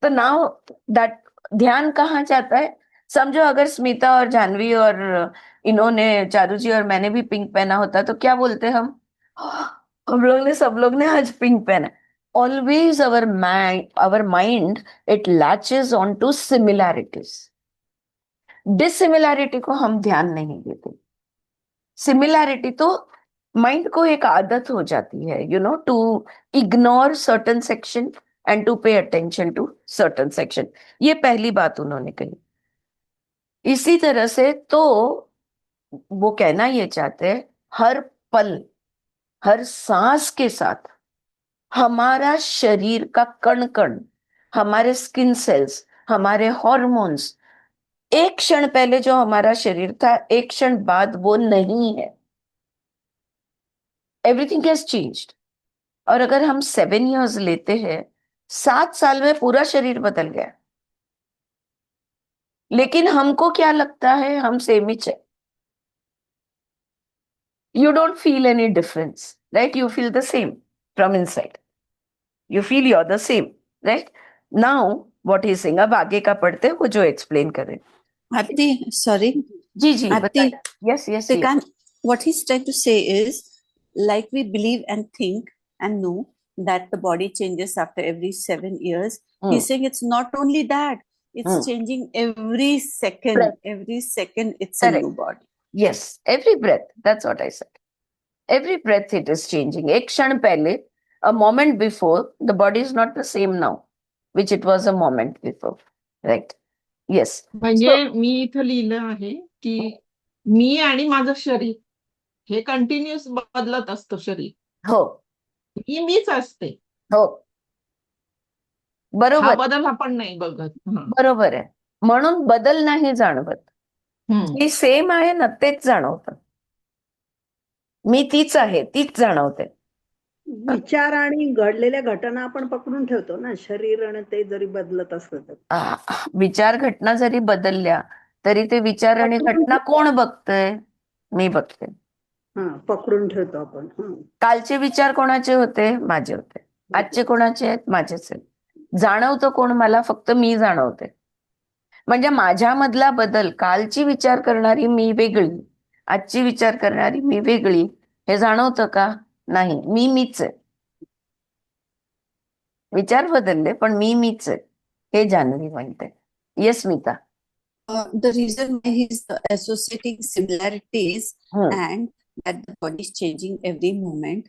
तो नाउ दैट ध्यान कहाँ जाता है? समझो अगर स्मिता और जानवी और इन्होंने, चारू जी और मैंने भी पिंक पहना होता तो क्या बोलते हम लोग ने, सब लोग ने आज पिंक पहना. Always our mind it latches on to similarities. Dissimilarity को हम ध्यान नहीं देते. सिमिलैरिटी तो माइंड को एक आदत हो जाती है, to ignore certain section and to pay attention to certain section. ये पहली बात उन्होंने कही. इसी तरह से तो वो कहना ये चाहते हैं, हर पल हर सांस के साथ हमारा शरीर का कण कण, हमारे स्किन सेल्स, हमारे हॉर्मोन्स एक क्षण पहले जो हमारा शरीर था, एक क्षण बाद वो नहीं है. Everything has changed. और अगर हम 7 years लेते हैं, 7 साल में पूरा शरीर बदल गया. लेकिन हमको क्या लगता है, हम सेम ही है. You don't feel any difference, right? You feel the same from inside. You feel you're the same, right? Now, what he's saying, अब आगे का पढ़ते हैं, वो जो explain करें. Aarti, sorry. जी जी Aarti, बताइए. Yes, yes, yes. Shrikant, what he's trying to say is, like we believe and think and know that the body changes after every 7 years. He's saying it's not only that, it's changing every second. Breath. Every second, it's a Correct. new body. Yes, every breath. That's what I said. Every breath it is changing. एक क्षण पहले, a moment before, the body is not the same now, which it was a moment before. Right? Yes. म्हणजे मी इथं लिहिलं आहे की मी आणि माझं शरीर हे कंटिन्युअस बदलत असतं शरीर. हो मीच असते. हो हा बरोबर बदल आपण नाही बघत. बरोबर आहे. म्हणून बदल नाही जाणवत. मी सेम आहे ना तेच जाणवतं. मी तीच आहे तीच जाणवते. विचार आणि घडलेल्या घटना आपण पकडून ठेवतो ना, शरीर आणि ते जरी बदलत असलं तर. विचार घटना जरी बदलल्या तरी ते विचार आणि घटना कोण बघतंय? मी बघते. पकडून ठेवतो आपण. कालचे विचार कोणाचे होते? माझे होते. आजचे कोणाचे आहेत? माझेच आहेत. जाणवतं कोण मला? फक्त मी जाणवते. म्हणजे माझ्यामधला बदल, कालची विचार करणारी मी वेगळी, आजची विचार करणारी मी वेगळी, हे जाणवतं का? नाही. मी मीच आहे. विचार बदलले पण मी मीच आहे हे जान्हवी म्हणते. Yes Smita. The reason why he's associating similarities and that the body is changing every moment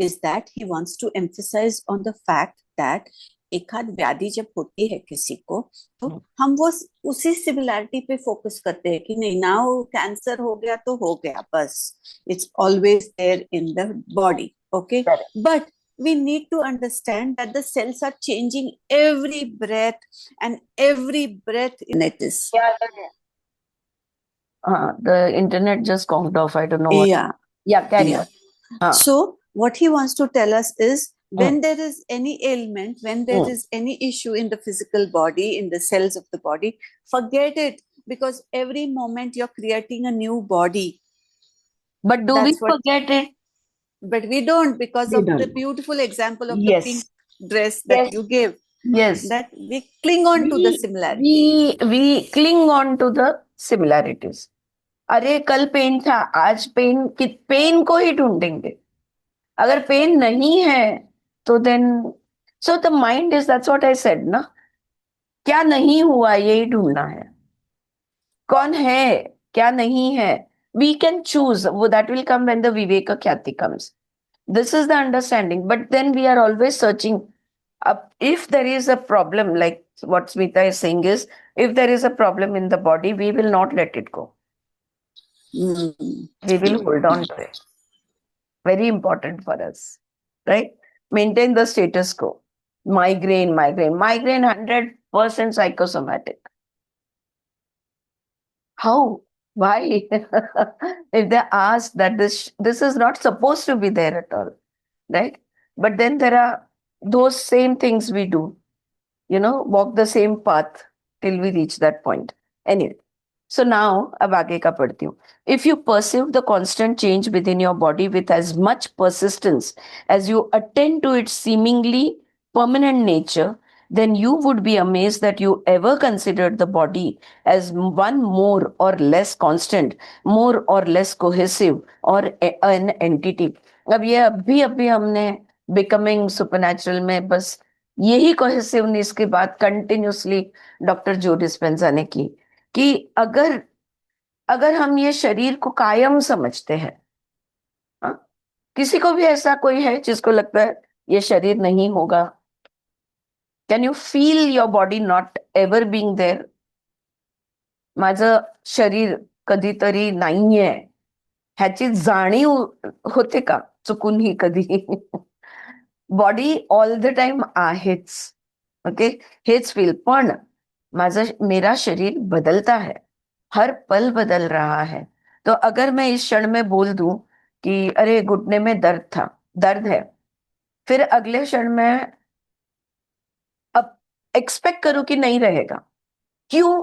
is that he wants to emphasize on the fact that एखाद व्याधि जब होती है किसी को तो हम वो उसी सिमिलैरिटी पे फोकस करते हैं कि नहीं, नाउ कैंसर हो गया तो हो गया, बस it's always there in the body. Okay, but we need to understand that the cells are changing every breath, and every breath in it is. The internet just conked off. I don't know what. Yeah, carry on. So what he wants to tell us is, when there is any ailment, when there is any issue in the physical body, in the cells of the body, forget it, because every moment you're creating a new body. But do we forget it? But we don't, because of the beautiful example of the pink dress that you gave. Yes. That we cling on to the similarity. We cling on to the similarities. अरे कल pen था, आज pen को ही ढूंढेंगे. अगर pen नहीं है तो then so the mind is, that's what I said ना. क्या नहीं हुआ यही ढूंढना है. कौन है, क्या नहीं है, we can choose. That will come when the viveka khyati comes. This is the understanding. But then we are always searching up. If there is a problem, like what Smita is saying is, if there is a problem in the body, we will not let it go. We will hold on to it. Very important for us, right? Maintain the status quo. Migraine 100% psychosomatic. How? Why? If they ask that this is not supposed to be there at all, right? But then there are those same things we do, walk the same path till we reach that point. Anyway, so now अब आगे का पढ़ती हूँ. If you perceive the constant change within your body with as much persistence as you attend to its seemingly permanent nature, then you would be amazed that you ever considered the body as one more or less constant, more or less cohesive, or an entity. अब ये अभी हमने becoming supernatural में बस यही cohesiveness की बात continuously doctor जो डिस्पेंजा ने की कि अगर हम ये शरीर को कायम समझते हैं, किसी को भी ऐसा कोई है जिसको लगता है ये शरीर नहीं होगा? Can you feel your body not ever being there? माझं शरीर कधीतरी नाहीये ह्याची जाणीव होते का चुकूनही कधी? बॉडी ऑल द टाइम आहेच. ओके, हेच फील. पण मेरा शरीर बदलता है, हर पल बदल रहा है। तो अगर मैं इस क्षण में बोल दूं कि अरे घुटने में दर्द था, दर्द है, फिर अगले क्षण में अब एक्सपेक्ट करूं कि नहीं रहेगा, क्यों?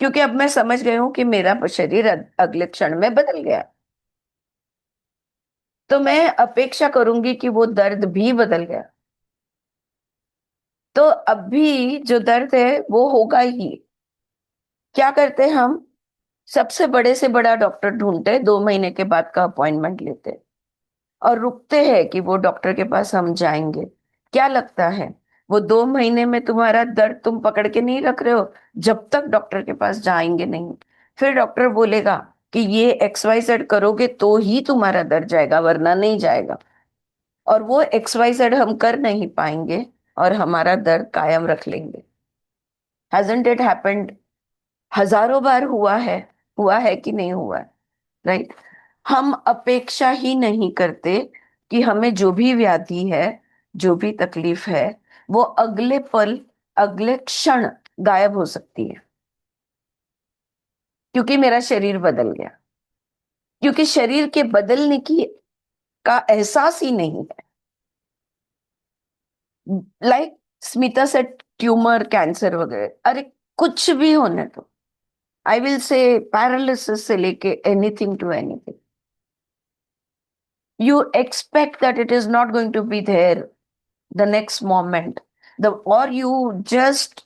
क्योंकि अब मैं समझ गई हूं कि मेरा शरीर अगले क्षण में बदल गया। तो मैं अपेक्षा करूंगी कि वो दर्द भी बदल गया। तो अब भी जो दर्द है वो होगा ही। क्या करते हैं हम? सबसे बड़े से बड़ा डॉक्टर ढूंढते, 2 महीने के बाद का अपॉइंटमेंट लेते और रुकते हैं कि वो डॉक्टर के पास हम जाएंगे। क्या लगता है, वो 2 महीने में तुम्हारा दर्द तुम पकड़ के नहीं रख रहे हो जब तक डॉक्टर के पास जाएंगे नहीं? फिर डॉक्टर बोलेगा कि ये XYZ करोगे तो ही तुम्हारा दर्द जाएगा, वरना नहीं जाएगा। और वो XYZ हम कर नहीं पाएंगे और हमारा दर्द कायम रख लेंगे। Hasn't it happened? हजारों बार हुआ है कि नहीं हुआ है? राइट। हम अपेक्षा ही नहीं करते कि हमें जो भी व्याधि है, जो भी तकलीफ है, वो अगले पल, अगले क्षण गायब हो सकती है, क्योंकि मेरा शरीर बदल गया। क्योंकि शरीर के बदलने की का एहसास ही नहीं है। लाइक स्मिता से ट्यूमर, कैंसर वगैरह, अरे कुछ भी होने तो, आई विल से पैरालिसिस से लेके anything to anything, you expect that it is not going to be there the next moment, or you just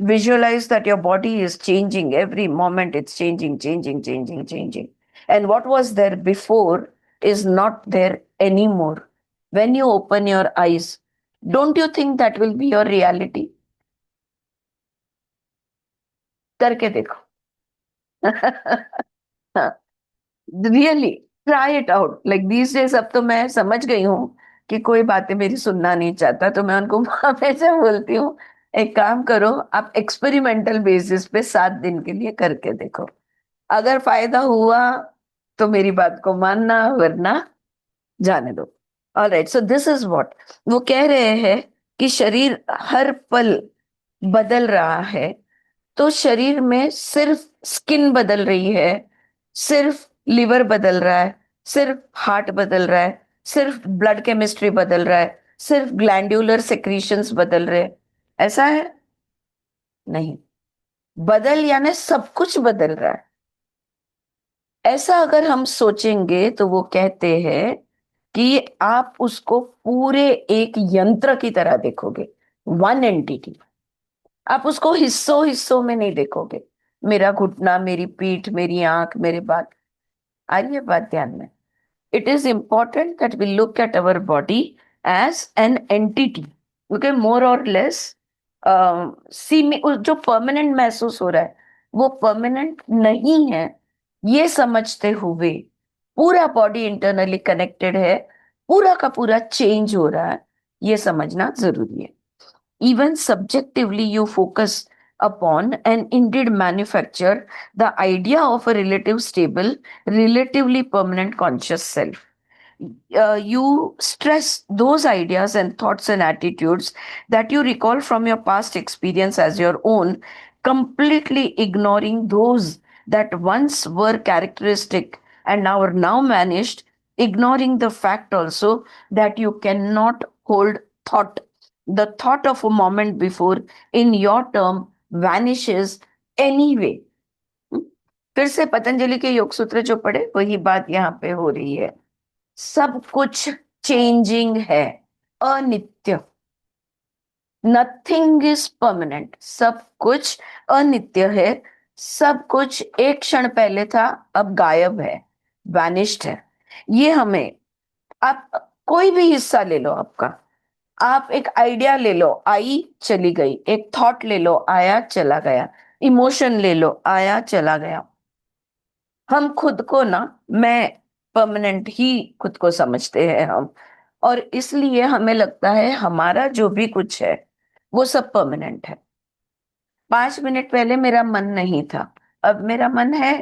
visualize that your body is changing every moment. It's changing, and what was there before is not there anymore. When you open your eyes, don't you think that will be your reality? करके देखो। Really try it out, like these days. अब तो मैं समझ गई हूँ कि कोई बातें मेरी सुनना नहीं चाहता, तो मैं उनको हमेशा बोलती हूँ, एक काम करो, आप एक्सपेरिमेंटल बेसिस पे 7 दिन के लिए करके देखो। अगर फायदा हुआ तो मेरी बात को मानना, वरना जाने दो। Alright, so this is what वो कह रहे हैं कि शरीर हर पल बदल रहा है। तो शरीर में सिर्फ स्किन बदल रही है, सिर्फ लिवर बदल रहा है, सिर्फ हार्ट बदल रहा है, सिर्फ ब्लड केमिस्ट्री बदल रहा है, सिर्फ ग्लैंड्यूलर सेक्रीशंस बदल रहे हैं, ऐसा है? नहीं। बदल यानी सब कुछ बदल रहा है। ऐसा अगर हम सोचेंगे तो वो कहते हैं कि आप उसको पूरे एक यंत्र की तरह देखोगे, वन एंटिटी। आप उसको हिस्सों हिस्सों में नहीं देखोगे, मेरा घुटना, मेरी पीठ, मेरी आंख, मेरे बाल। आ रही है बात ध्यान में? It is important that we look at our body as an entity, okay, more और लेस जो परमानेंट महसूस हो रहा है वो परमानेंट नहीं है, ये समझते हुए पूरा बॉडी इंटरनली कनेक्टेड है, पूरा का पूरा चेंज हो रहा है, ये समझना जरूरी है। Even subjectively, you focus upon and indeed manufacture the idea of a relative stable, relatively permanent conscious self. You stress those ideas and thoughts and attitudes that you recall from your past experience as your own, completely ignoring those that once were characteristic and are now vanished, ignoring the fact also that you cannot hold thought. The thought of a moment before, in your term, vanishes anyway. फिर से पतंजलि के योग सूत्र जो पढ़े वही बात यहाँ पे हो रही है। सब कुछ चेंजिंग है, अनित्य। नथिंग इज परमानेंट, सब कुछ अनित्य है। सब कुछ एक क्षण पहले था, अब गायब है, वैनिश्ड है। ये हमें, आप कोई भी हिस्सा ले लो आपका, आप एक आइडिया ले लो, आई चली गई, एक थॉट ले लो, आया चला गया, इमोशन ले लो, आया चला गया। हम खुद को ना, मैं परमानेंट ही खुद को समझते हैं हम, और इसलिए हमें लगता है हमारा जो भी कुछ है वो सब परमानेंट है। 5 मिनट पहले मेरा मन नहीं था, अब मेरा मन है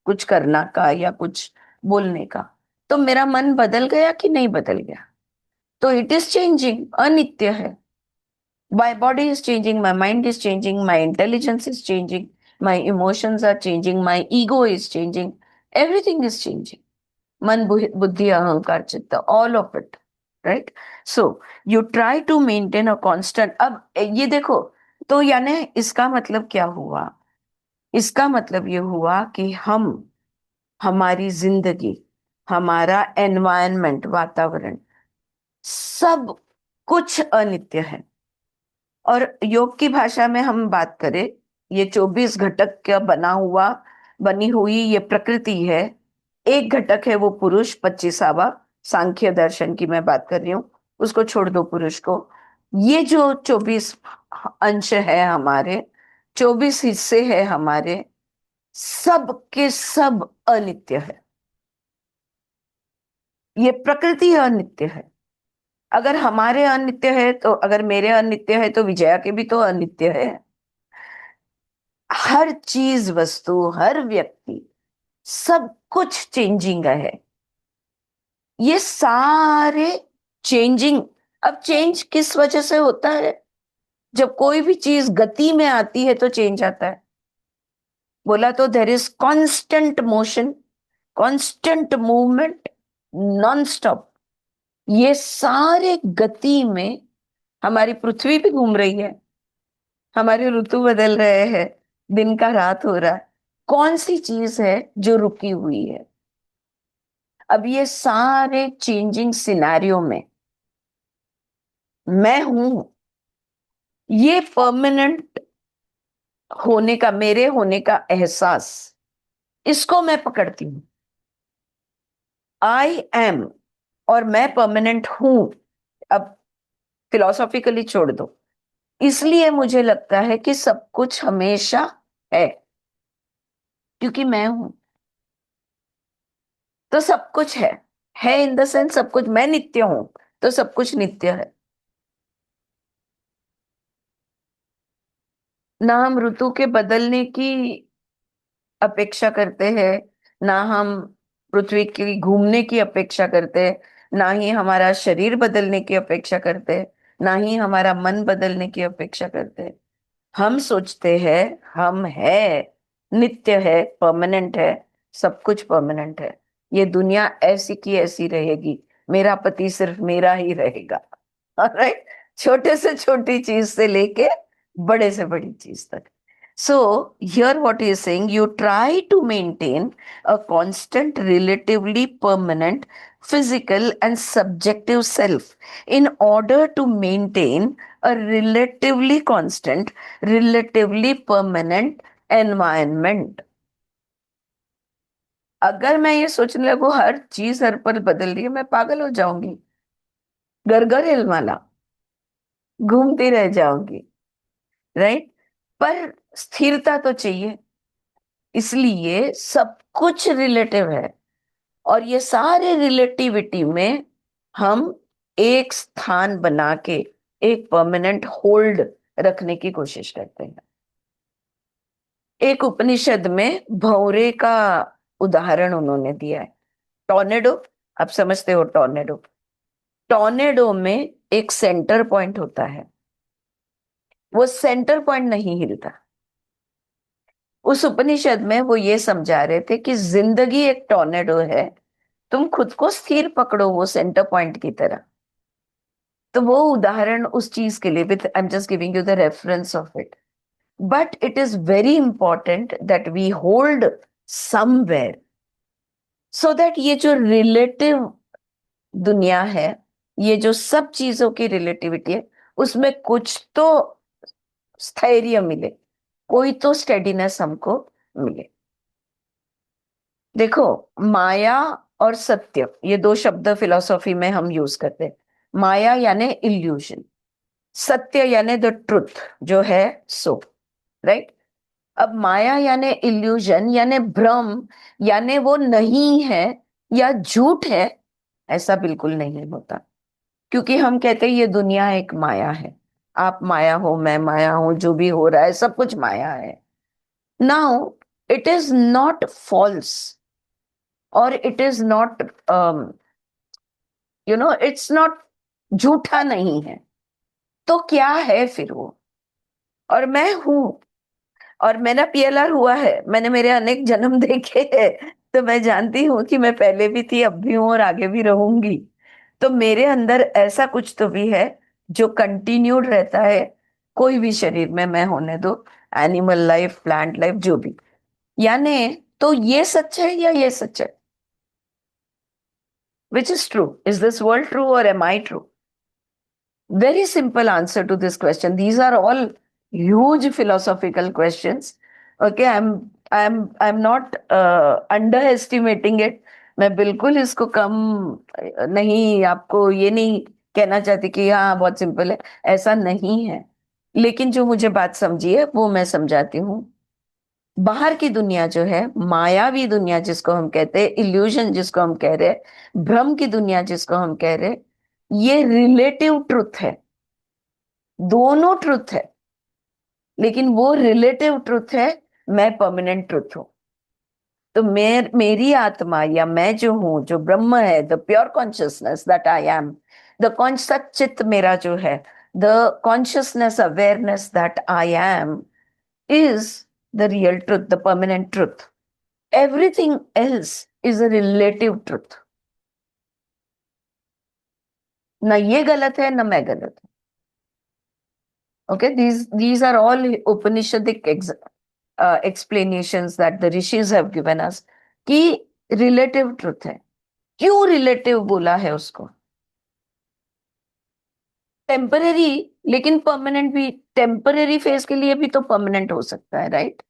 कुछ करना का या कुछ बोलने का, तो मेरा मन बदल गया कि नहीं बदल गया? तो इट इज चेंजिंग, अनित्य है। My body is changing, my mind is changing, my intelligence is changing, my emotions are changing, my ego is changing, everything is changing. Man, buddhi, ahankar, chitta, all of it, right? So you try to maintain a constant. अब ये देखो, तो यानी इसका मतलब क्या हुआ? इसका मतलब ये हुआ कि हम, हमारी जिंदगी, हमारा एनवायरनमेंट, वातावरण, सब कुछ अनित्य है। और योग की भाषा में हम बात करें, ये 24 घटक का बनी हुई ये प्रकृति है। एक घटक है वो पुरुष, 25वां, सांख्य दर्शन की मैं बात कर रही हूँ, उसको छोड़ दो पुरुष को। ये जो 24 अंश है हमारे, 24 हिस्से है हमारे, सब के सब अनित्य है। ये प्रकृति अनित्य है। अगर हमारे अनित्य है तो, अगर मेरे अनित्य है तो विजया के भी तो अनित्य है। हर चीज, वस्तु, हर व्यक्ति, सब कुछ चेंजिंग है। ये सारे चेंजिंग। अब चेंज किस वजह से होता है? जब कोई भी चीज गति में आती है तो चेंज आता है। बोला तो there is constant motion, constant movement, non stop. ये सारे गति में, हमारी पृथ्वी भी घूम रही है, हमारे ऋतु बदल रहे हैं, दिन का रात हो रहा है। कौन सी चीज है जो रुकी हुई है? अब ये सारे चेंजिंग सिनेरियो में मैं हूं, ये परमानेंट होने का, मेरे होने का एहसास, इसको मैं पकड़ती हूं। आई एम, और मैं परमानेंट हूं। अब फिलोसॉफिकली छोड़ दो, इसलिए मुझे लगता है कि सब कुछ हमेशा है, क्योंकि मैं हूं तो सब कुछ है इन द सेंस सब कुछ। मैं नित्य हूं तो सब कुछ नित्य है। ना हम ऋतु के बदलने की अपेक्षा करते हैं, ना हम पृथ्वी की घूमने की अपेक्षा करते हैं, ना ही हमारा शरीर बदलने की अपेक्षा करते हैं, ना ही हमारा मन बदलने की अपेक्षा करते हैं। हम सोचते हैं हम है, नित्य है, परमानेंट है, सब कुछ परमानेंट है। ये दुनिया ऐसी की ऐसी रहेगी, मेरा पति सिर्फ मेरा ही रहेगा। ऑलराइट, छोटे से छोटी चीज से लेके बड़े से बड़ी चीज तक। So here what he is saying, you try to maintain a constant, relatively permanent physical and subjective self in order to maintain a relatively constant, relatively permanent environment. अगर मैं ये सोचने लगूं हर चीज हर पर बदल रही है, मैं पागल हो जाऊंगी, घर घर हिलवाला, घूमती रह जाऊंगी, राइट? पर स्थिरता तो चाहिए, इसलिए सब कुछ रिलेटिव है। और ये सारे रिलेटिविटी में हम एक स्थान बना के एक परमानेंट होल्ड रखने की कोशिश करते हैं। एक उपनिषद में भंवरे का उदाहरण उन्होंने दिया है। टॉर्नेडो, आप समझते हो टॉर्नेडो? टॉर्नेडो में एक सेंटर पॉइंट होता है, वो सेंटर पॉइंट नहीं हिलता। उस उपनिषद में वो ये समझा रहे थे कि जिंदगी एक टॉर्नेडो है, तुम खुद को स्थिर पकड़ो वो सेंटर पॉइंट की तरह। तो वो उदाहरण उस चीज के लिए, with I am just giving you the reference of it, but it is very important that we hold somewhere, so that ये जो रिलेटिव दुनिया है, ये जो सब चीजों की रिलेटिविटी है, उसमें कुछ तो स्थैर्य मिले, कोई तो स्टेडीनेस हमको मिले। देखो, माया और सत्य, ये दो शब्द फिलॉसफी में हम यूज करते हैं। माया यानी इल्यूजन, सत्य यानी द ट्रुथ, जो है सो, राइट? अब माया यानी इल्यूजन यानी भ्रम, यानी वो नहीं है या झूठ है, ऐसा बिल्कुल नहीं होता। क्योंकि हम कहते हैं ये दुनिया एक माया है, आप माया हो, मैं माया हूं, जो भी हो रहा है सब कुछ माया है। Now it is not false, और it is not it's not, झूठा नहीं है। तो क्या है फिर वो? और मैं हूं, और मेरा पीएलआर हुआ है, मैंने मेरे अनेक जन्म देखे हैं, तो मैं जानती हूँ कि मैं पहले भी थी, अब भी हूं और आगे भी रहूंगी। तो मेरे अंदर ऐसा कुछ तो भी है जो कंटिन्यूड रहता है, कोई भी शरीर में मैं होने दो, एनिमल लाइफ, प्लांट लाइफ, जो भी। यानी तो ये सच है या ये सच है? Which is true? Is this world true और am I true? Very simple answer to this question. These are all huge philosophical questions. Okay, I'm not underestimating it. मैं बिल्कुल इसको कम नहीं, आपको ये नहीं कहना चाहती कि हाँ बहुत सिंपल है, ऐसा नहीं है। लेकिन जो मुझे बात समझी है वो मैं समझाती हूँ। बाहर की दुनिया जो है, मायावी दुनिया जिसको हम कहते हैं, इल्यूजन जिसको हम कह रहे हैं, भ्रम की दुनिया जिसको हम कह रहे हैं, ये रिलेटिव ट्रुथ है। दोनों ट्रुथ है, लेकिन वो रिलेटिव ट्रुथ है, मैं परमानेंट ट्रुथ हूं। तो मेरी आत्मा या मैं जो हूं, जो ब्रह्म है, the pure consciousness that I am, the sachchit मेरा जो है, the consciousness awareness that I am, is the real truth, the permanent truth. Everything else is a relative truth. ना ये गलत है ना मैं गलत हूं। Okay, these are all Upanishadic explanations that the rishis have given us कि relative truth है। क्यों रिलेटिव बोला है उसको? टेम्पररी, लेकिन परमानेंट भी। टेम्पररी फेज के लिए भी तो परमानेंट हो सकता है, राइट?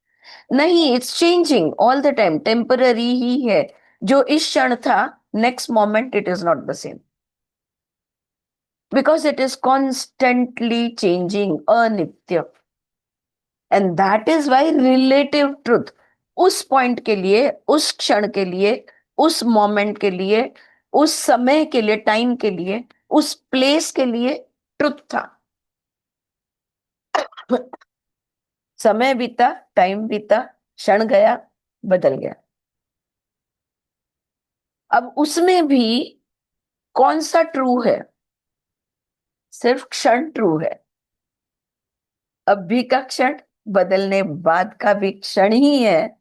नहीं, it's changing all the time, temporary ही है। जो इस क्षण था, next moment it is not the same, because it is constantly changing, अनित्य। And that is why relative truth उस पॉइंट के लिए, उस क्षण के लिए, उस मोमेंट के लिए, उस समय के लिए, टाइम के लिए, उस प्लेस के लिए ट्रुथ था। समय बीता, टाइम बीता, क्षण गया, बदल गया। अब उसमें भी कौन सा ट्रू है? सिर्फ क्षण ट्रू है। अभी का क्षण, बदलने बाद का भी क्षण ही है।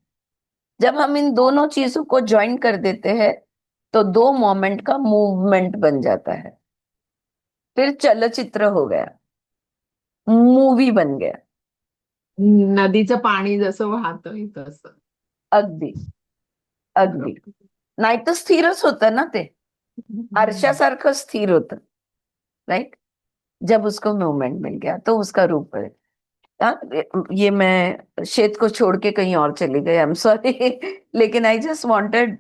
जब हम इन दोनों चीजों को ज्वाइन कर देते हैं तो दो मोमेंट का मूवमेंट बन जाता है, फिर चलचित्र हो गया, मूवी बन गया। नदीचं पाणी जसं वाहतंय तसं. अगदी अगदी. नाही तर स्थिरच होतं ना ते, आरशासारखं स्थिर होतं, राइट? जब उसको मूवमेंट मिल गया तो उसका रूप है। हाँ, ये मैं शेत को छोड़ के कहीं और चली गई, आई एम सॉरी। लेकिन आई जस्ट वांटेड,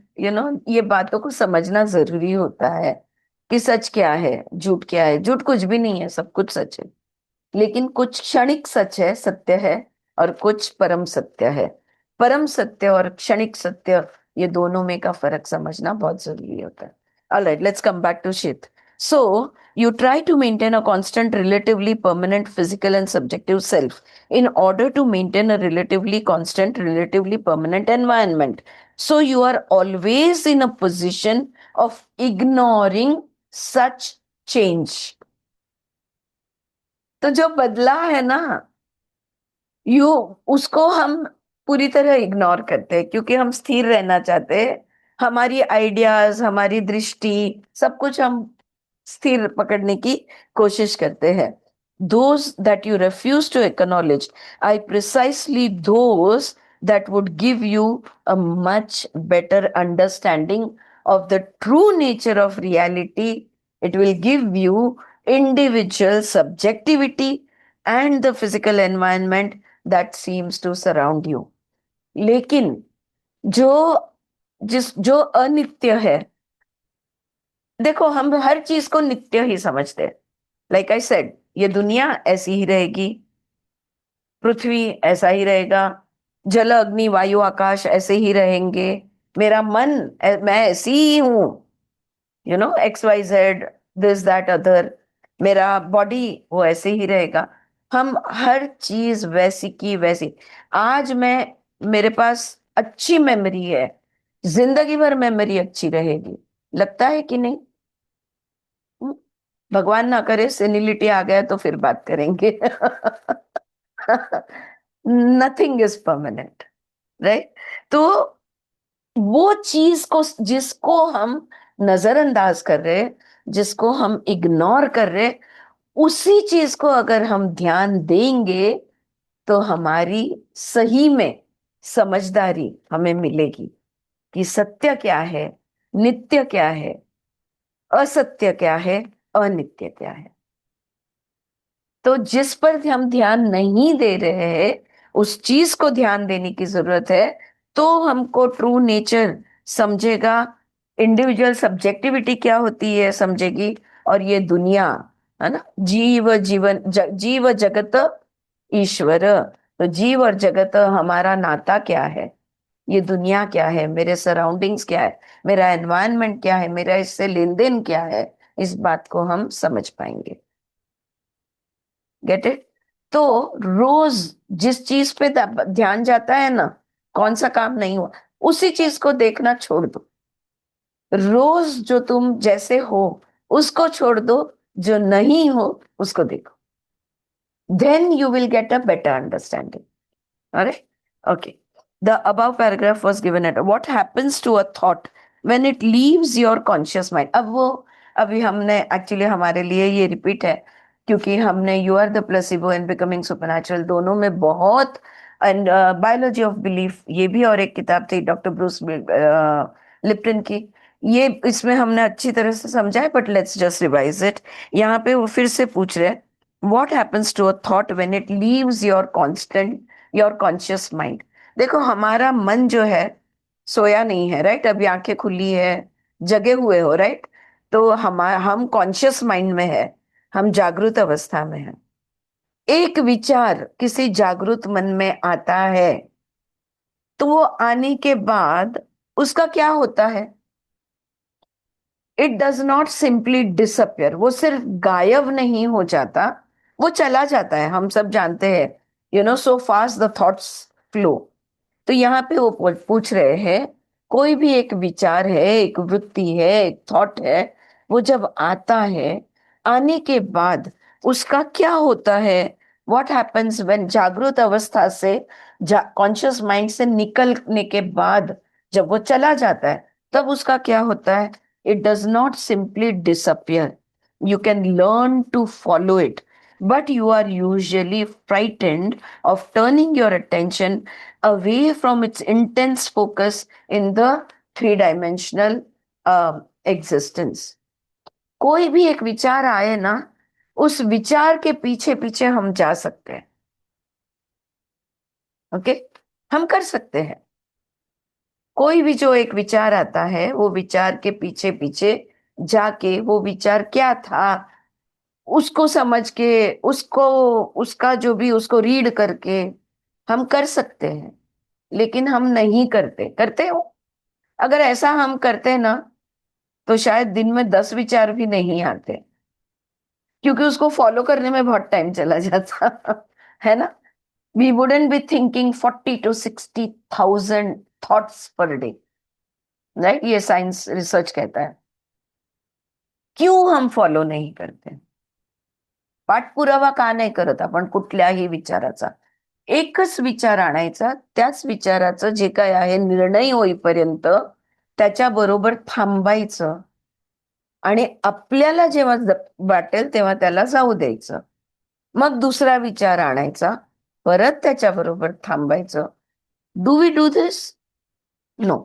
ये बातों को समझना जरूरी होता है कि सच क्या है, झूठ क्या है। झूठ कुछ भी नहीं है, सब कुछ सच है। लेकिन कुछ क्षणिक सच है, सत्य है, और कुछ परम सत्य है। परम सत्य और क्षणिक सत्य, ये दोनों में का फर्क समझना बहुत जरूरी होता है। Alright, let's come back to Seth. So you try to maintain a constant, relatively permanent physical and subjective self in order to maintain a relatively constant, relatively permanent environment. So you are always in a position of ignoring such change. तो जो बदला है ना, you उसको हम पूरी तरह ignore करते हैं, क्योंकि हम स्थिर रहना चाहते हैं। हमारी आइडियाज, हमारी दृष्टि, सब कुछ हम स्थिर पकड़ने की कोशिश करते हैं. Those that you refuse to acknowledge are precisely those that would give you a much better understanding of the true nature of reality. It will give you individual subjectivity and the physical environment that seems to surround you. लेकिन जो जो अनित्य है, देखो हम हर चीज को नित्य ही समझते हैं. लाइक आई सेड, ये दुनिया ऐसी ही रहेगी, पृथ्वी ऐसा ही रहेगा, जल अग्नि वायु आकाश ऐसे ही रहेंगे, मेरा मन, मैं ऐसी ही हूं, X Y Z, this that other, मेरा बॉडी वो ऐसे ही रहेगा. हम हर चीज वैसी की वैसी. आज मैं, मेरे पास अच्छी मेमोरी है, जिंदगी भर मेमोरी अच्छी रहेगी, लगता है कि नहीं? भगवान ना करे सेनिलिटी आ गया तो फिर बात करेंगे। Nothing is permanent, right? तो वो चीज को, जिसको हम नजरअंदाज कर रहे, जिसको हम इग्नोर कर रहे, उसी चीज को अगर हम ध्यान देंगे तो हमारी सही में समझदारी हमें मिलेगी कि सत्य क्या है, नित्य क्या है, असत्य क्या है, अनित्य क्या है। तो जिस पर हम ध्यान नहीं दे रहे हैं उस चीज को ध्यान देने की जरूरत है, तो हमको ट्रू नेचर समझेगा, इंडिविजुअल सब्जेक्टिविटी क्या होती है समझेगी, और ये दुनिया है ना, जीव जगत ईश्वर। तो जीव और जगत, हमारा नाता क्या है, ये दुनिया क्या है, मेरे सराउंडिंग्स क्या है, मेरा एनवायरनमेंट क्या है, मेरा इससे लेन देन क्या है, इस बात को हम समझ पाएंगे। Get it? तो रोज जिस चीज पे ध्यान जाता है ना, कौन सा काम नहीं हुआ, उसी चीज को देखना छोड़ दो। रोज जो तुम जैसे हो उसको छोड़ दो, जो नहीं हो उसको देखो, then you will get a better understanding. All right? Okay. The above paragraph was given at what happens to a thought when it leaves your conscious mind. अब वो, अभी हमने एक्चुअली, हमारे लिए ये रिपीट है क्योंकि हमने you are the placebo and becoming supernatural दोनों में बहुत, एंड बायोलॉजी ऑफ बिलीफ, ये भी और एक किताब थी डॉक्टर ब्रूस लिप्टन की, ये इसमें हमने अच्छी तरह से समझा है, but let's just revise it. यहाँ पे वो फिर से पूछ रहे हैं what happens to a thought when it leaves your conscious mind। देखो, हमारा मन जो है सोया नहीं है, राइट? अभी आंखें खुली है, जगे हुए हो, राइट? तो हम कॉन्शियस माइंड में है, हम जागृत अवस्था में है। एक विचार किसी जागृत मन में आता है तो वो आने के बाद उसका क्या होता है? It does not simply disappear, वो सिर्फ गायब नहीं हो जाता, वो चला जाता है। हम सब जानते हैं, so fast the thoughts flow. तो यहाँ पे वो पूछ रहे हैं, कोई भी एक विचार है, एक वृत्ति है, एक थॉट है, वो जब आता है, आने के बाद उसका क्या होता है? व्हाट हैपेंस व्हेन, जागृत अवस्था से, कॉन्शियस माइंड से निकलने के बाद जब वो चला जाता है, तब उसका क्या होता है? It does not simply disappear. You can learn to follow it, but you are usually frightened of turning your attention away from its intense focus in the three-dimensional existence. कोई भी एक विचार आए ना, उस विचार के पीछे पीछे हम जा सकते हैं। ओके, हम कर सकते हैं। कोई भी जो एक विचार आता है, वो विचार के पीछे पीछे जाके वो विचार क्या था उसको समझ के, उसको, उसका जो भी, उसको रीड करके हम कर सकते हैं। लेकिन हम नहीं करते। करते हो? अगर ऐसा हम करते ना तो शायद दिन में 10 विचार भी नहीं आते, क्योंकि उसको फॉलो करने में बहुत टाइम चला जाता। है ना? We wouldn't be thinking 40 to 60,000 thoughts per day, right? ये साइंस रिसर्च कहता है। क्यों हम फॉलो नाही करते? पाठपुरावा का नाही करत आपण कुठल्याही विचाराचा? एकच विचार आणायचा, त्याच विचाराचं जे काय आहे निर्णय होईपर्यंत त्याच्याबरोबर थांबायचं, आणि आपल्याला जेव्हा वाटेल तेव्हा त्याला जाऊ द्यायचं, मग दुसरा विचार आणायचा, परत त्याच्याबरोबर थांबायचं. Do we do this? No.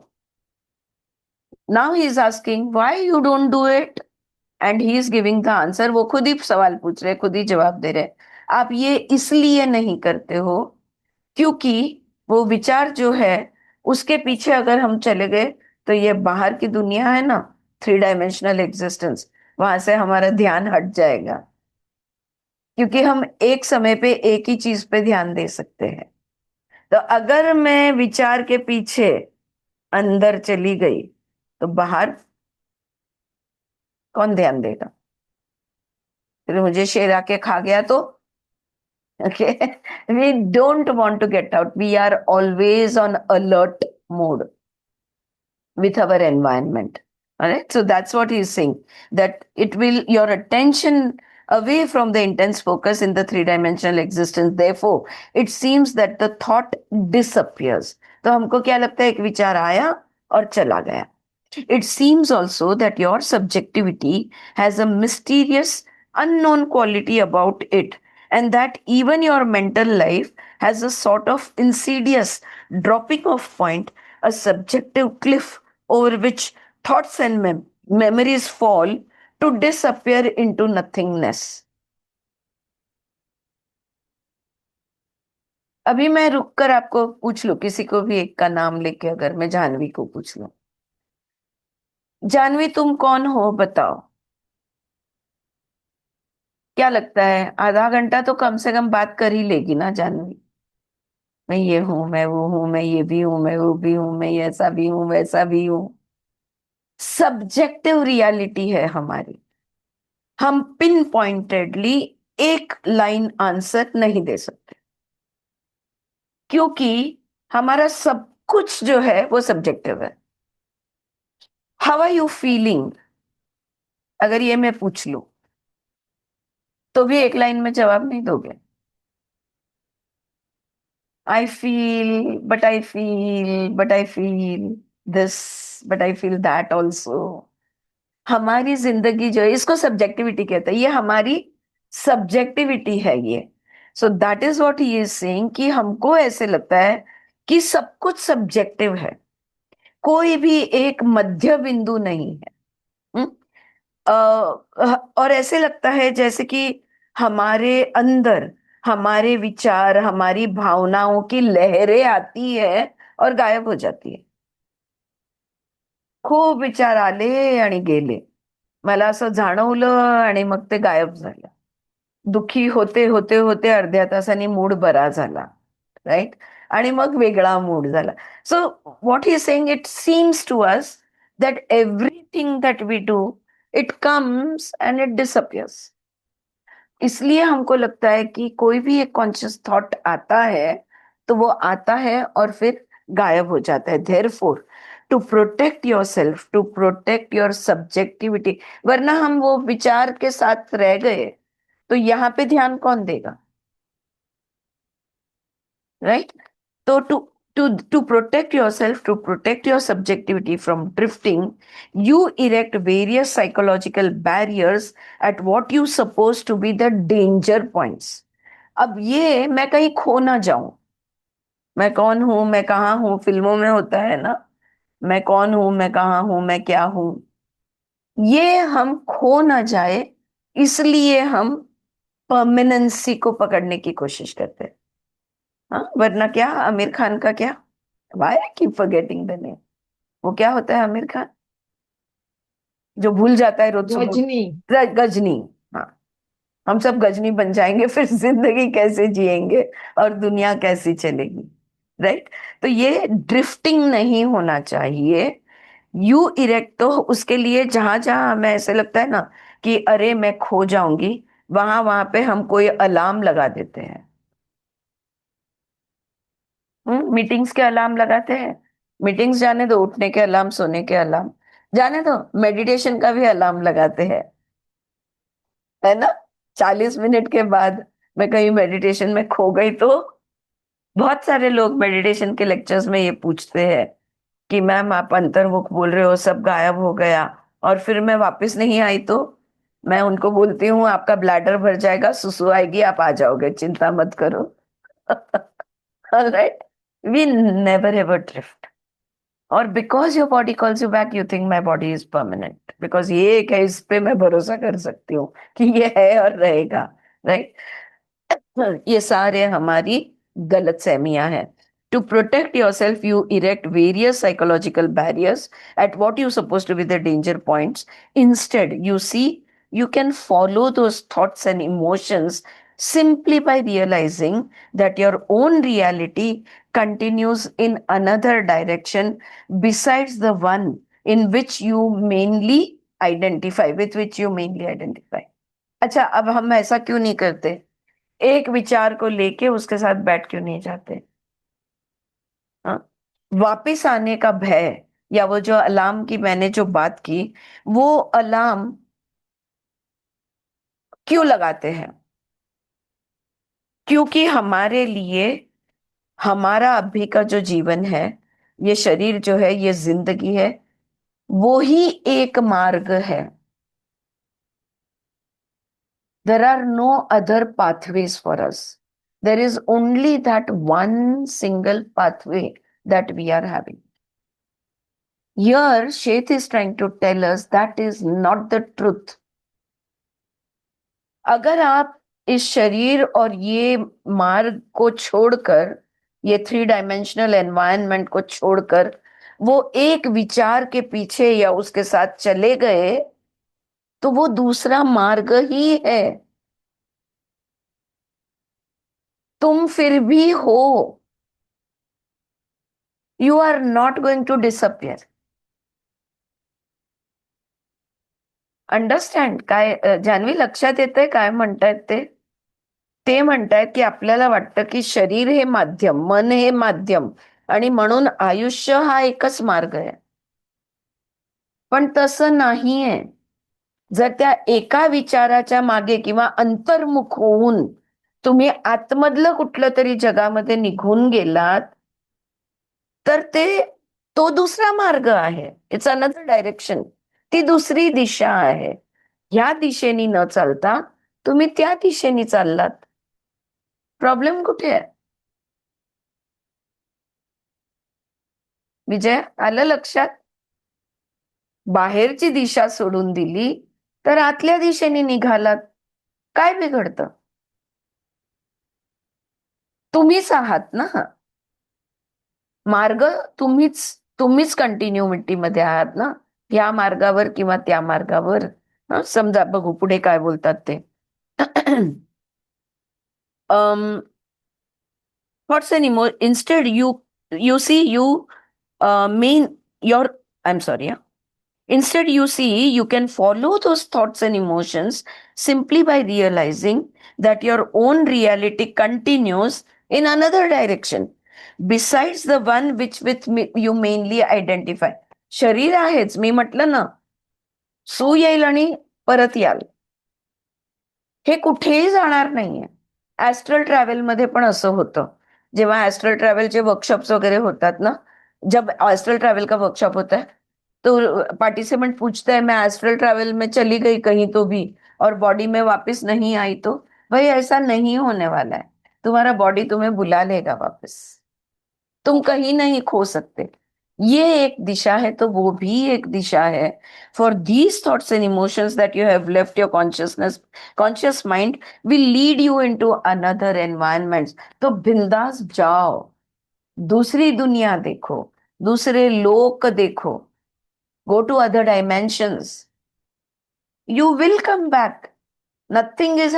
Now he is asking why you don't do it, and he is giving the answer. वो खुद ही सवाल पूछ रहे, खुद ही जवाब दे रहे। आप ये इसलिए नहीं करते हो क्योंकि वो विचार जो है उसके पीछे अगर हम चले गए तो ये बाहर की दुनिया है ना, 3 डायमेंशनल एग्जिस्टेंस, वहां से हमारा ध्यान हट जाएगा, क्योंकि हम एक समय पे एक ही चीज पे ध्यान दे सकते हैं। तो अगर मैं विचार के पीछे अंदर चली गई तो बाहर कौन ध्यान देगा? फिर मुझे शेर आके खा गया तो? Okay, we don't want to get out. We are always on alert mode with our environment. All right, so that's what he's saying, that it will your attention away from the intense focus in the three-dimensional existence. Therefore, it seems that the thought disappears. तो हमको क्या लगता है, एक विचार आया और चला गया. It seems also that your subjectivity has a mysterious, unknown quality about it, and that even your mental life has a sort of insidious dropping off point, a subjective cliff over which thoughts and memories fall to disappear into nothingness. अभी मैं रुककर आपको पूछ लूं, किसी को भी एक का नाम लेके, अगर मैं जानवी को पूछ लूं, जानवी तुम कौन हो बताओ. क्या लगता है, आधा घंटा तो कम से कम बात कर ही लेगी ना जानवी. मैं ये हूं, मैं वो हूं, मैं ये भी हूं, मैं वो भी हूं, मैं ऐसा भी हूं, वैसा भी हूं. सब्जेक्टिव रियलिटी है हमारी. हम पिन पॉइंटेडली एक लाइन आंसर नहीं दे सकते, क्योंकि हमारा सब कुछ जो है वो सब्जेक्टिव है. हाउ आर यू फीलिंग, अगर ये मैं पूछ लूं तो भी एक लाइन में जवाब नहीं दोगे. I feel, but I feel this, but I feel that also. हमारी जिंदगी जो है, इसको सब्जेक्टिविटी कहते हैं, ये हमारी सब्जेक्टिविटी है ये. सो that is what he is saying, कि हमको ऐसे लगता है कि सब कुछ सब्जेक्टिव है, कोई भी एक मध्य बिंदु नहीं है. हम्म? और ऐसे लगता है जैसे कि हमारे अंदर हमारे विचार, हमारी भावनाओं की लहरें आती है और गायब हो जाती है. खूप विचार आले आणि गेले, मला असं जाणवलं आणि मग ते गायब झालं. दुःखी होते होते होते अर्ध्या तासाने मूड बरा झाला, राईट, आणि मग वेगळा मूड झाला. So what he saying, it seems to us that everything that we do, it comes and it disappears. इसलिए हमको लगता है कि कोई भी एक कॉन्शियस थॉट आता है तो वो आता है और फिर गायब हो जाता है. Therefore to protect your self, to protect your subjectivity, वरना हम वो विचार के साथ रह गए तो यहाँ पे ध्यान कौन देगा, राइट? तो to protect yourself, to protect your subjectivity from drifting, you erect various psychological barriers at what you suppose to be the danger points. अब ये मैं कहीं खो ना जाऊं, मैं कौन हूं, मैं कहाँ हूं, फिल्मों में होता है ना, मैं कौन हूं, मैं कहाँ हूं, मैं क्या हूं, ये हम खो ना जाए, इसलिए हम परमानेंसी को पकड़ने की कोशिश करते हैं. हाँ, वरना क्या, आमिर खान का क्या, why I keep forgetting the name, वो क्या होता है आमिर खान जो भूल जाता है रोज सुबह, गजनी. गजनी. हाँ, हम सब गजनी बन जाएंगे, फिर जिंदगी कैसे जिएंगे और दुनिया कैसी चलेगी, राइट? तो ये ड्रिफ्टिंग नहीं होना चाहिए. यू इरेक्ट, तो उसके लिए जहां जहां हमें ऐसे लगता है ना कि अरे मैं खो जाऊंगी, वहां वहां पे हम कोई अलार्म लगा देते हैं. मीटिंग्स के अलार्म लगाते हैं. मीटिंग्स जाने दो, उठने के अलार्म, सोने के अलार्म जाने दो, मेडिटेशन का भी अलार्म लगाते हैं, है ना. 40 मिनट के बाद मैं कहीं मेडिटेशन में खो गई तो बहुत सारे लोग मेडिटेशन के लेक्चर्स में ये पूछते हैं कि मैम आप अंतर्मुख बोल रहे हो, सब गायब हो गया और फिर मैं वापस नहीं आई. तो मैं उनको बोलती हूँ आपका ब्लैडर भर जाएगा, सुसु आएगी, आप आ जाओगे, चिंता मत करो. Right, we never ever drift. और because your body calls you back, you think my body is permanent, because ये एक है, इस पे मैं भरोसा कर सकती हूँ कि ये है और रहेगा, राइट? ये सारे हमारी गलत सहमियां हैं. To protect your self you erect various psychological barriers at what you suppose to be the danger points. Instead you see you can follow those thoughts and emotions simply by realizing that your own reality continues in another direction besides the one in which you mainly identify, with which you mainly identify. अच्छा, अब हम ऐसा क्यों नहीं करते, एक विचार को लेके उसके साथ बैठ क्यों नहीं जाते? हाँ, वापिस आने का भय या वो जो अलार्म की मैंने जो बात की, वो अलार्म क्यों लगाते हैं? क्योंकि हमारे लिए हमारा अभी का जो जीवन है, ये शरीर जो है, ये जिंदगी है, वो ही एक मार्ग है. There are no other pathways for us. There is only that one single pathway that we are having. Here, Sheth is trying to tell us that is not the truth. अगर आप इस शरीर और ये मार्ग को छोड़कर, ये 3 डायमेंशनल एनवायरनमेंट को छोड़कर वो एक विचार के पीछे या उसके साथ चले गए, तो वो दूसरा मार्ग ही है. तुम फिर भी हो. You are not going to disappear. Understand काय जान्हवी, लक्षात येतंय काय म्हणतायत ते? ते म्हणतायत की आपल्याला वाटतं की शरीर हे माध्यम, मन हे माध्यम, आणि म्हणून आयुष्य हा एकच मार्ग आहे. पण तसं नाहीये. जर त्या एका विचाराच्या मागे किंवा अंतर्मुख होऊन तुम्ही आतमधलं कुठलं तरी जगामध्ये निघून गेलात, तर तो दुसरा मार्ग आहे. It's another direction. ती दुसरी दिशा आहे. ह्या दिशेने न चालता तुम्ही त्या दिशेने चाललात. प्रॉब्लेम कुठे आहे? विजय, आलं लक्षात? बाहेरची दिशा सोडून दिली तर आतल्या दिशेने निघालात. काय बिघडतं? तुम्हीच आहात ना. मार्ग तुम्हीच कंटिन्युटी मध्ये आहात ना, या मार्गावर किंवा त्या मार्गावर. समजा, बघू पुढे काय बोलतात ते. thoughts and instead you see you mean your I'm sorry, yeah. Instead you see you can follow those thoughts and emotions simply by realizing that your own reality continues in another direction besides the one with you mainly identify. शरीर आहेच, मी म्हटलं ना, सू येईल आणि परत याल. हे कुठेही जाणार नाहीये. ऍस्ट्रल ट्रॅव्हल मध्ये पण असं होतं. जेव्हा एस्ट्रल ट्रैवल के वर्कशॉप्स वगैरह होतात ना, जब एस्ट्रल ट्रैवल का वर्कशॉप होता है तो पार्टिसिपेंट पूछता है, मैं एस्ट्रल ट्रैवल में चली गई कहीं तो भी और बॉडी में वापस नहीं आई, तो भाई ऐसा नहीं होने वाला है. तुम्हारा बॉडी तुम्हें बुला लेगा वापस. तुम कहीं नहीं खो सकते. ये एक दिशा है तो वो भी एक दिशा है. For these thoughts and emotions that you have left your conscious mind will lead you into another environment. तो बिंदास जाओ, दूसरी दुनिया देखो, दूसरे लोक देखो, go to other dimensions. You will come back. Nothing is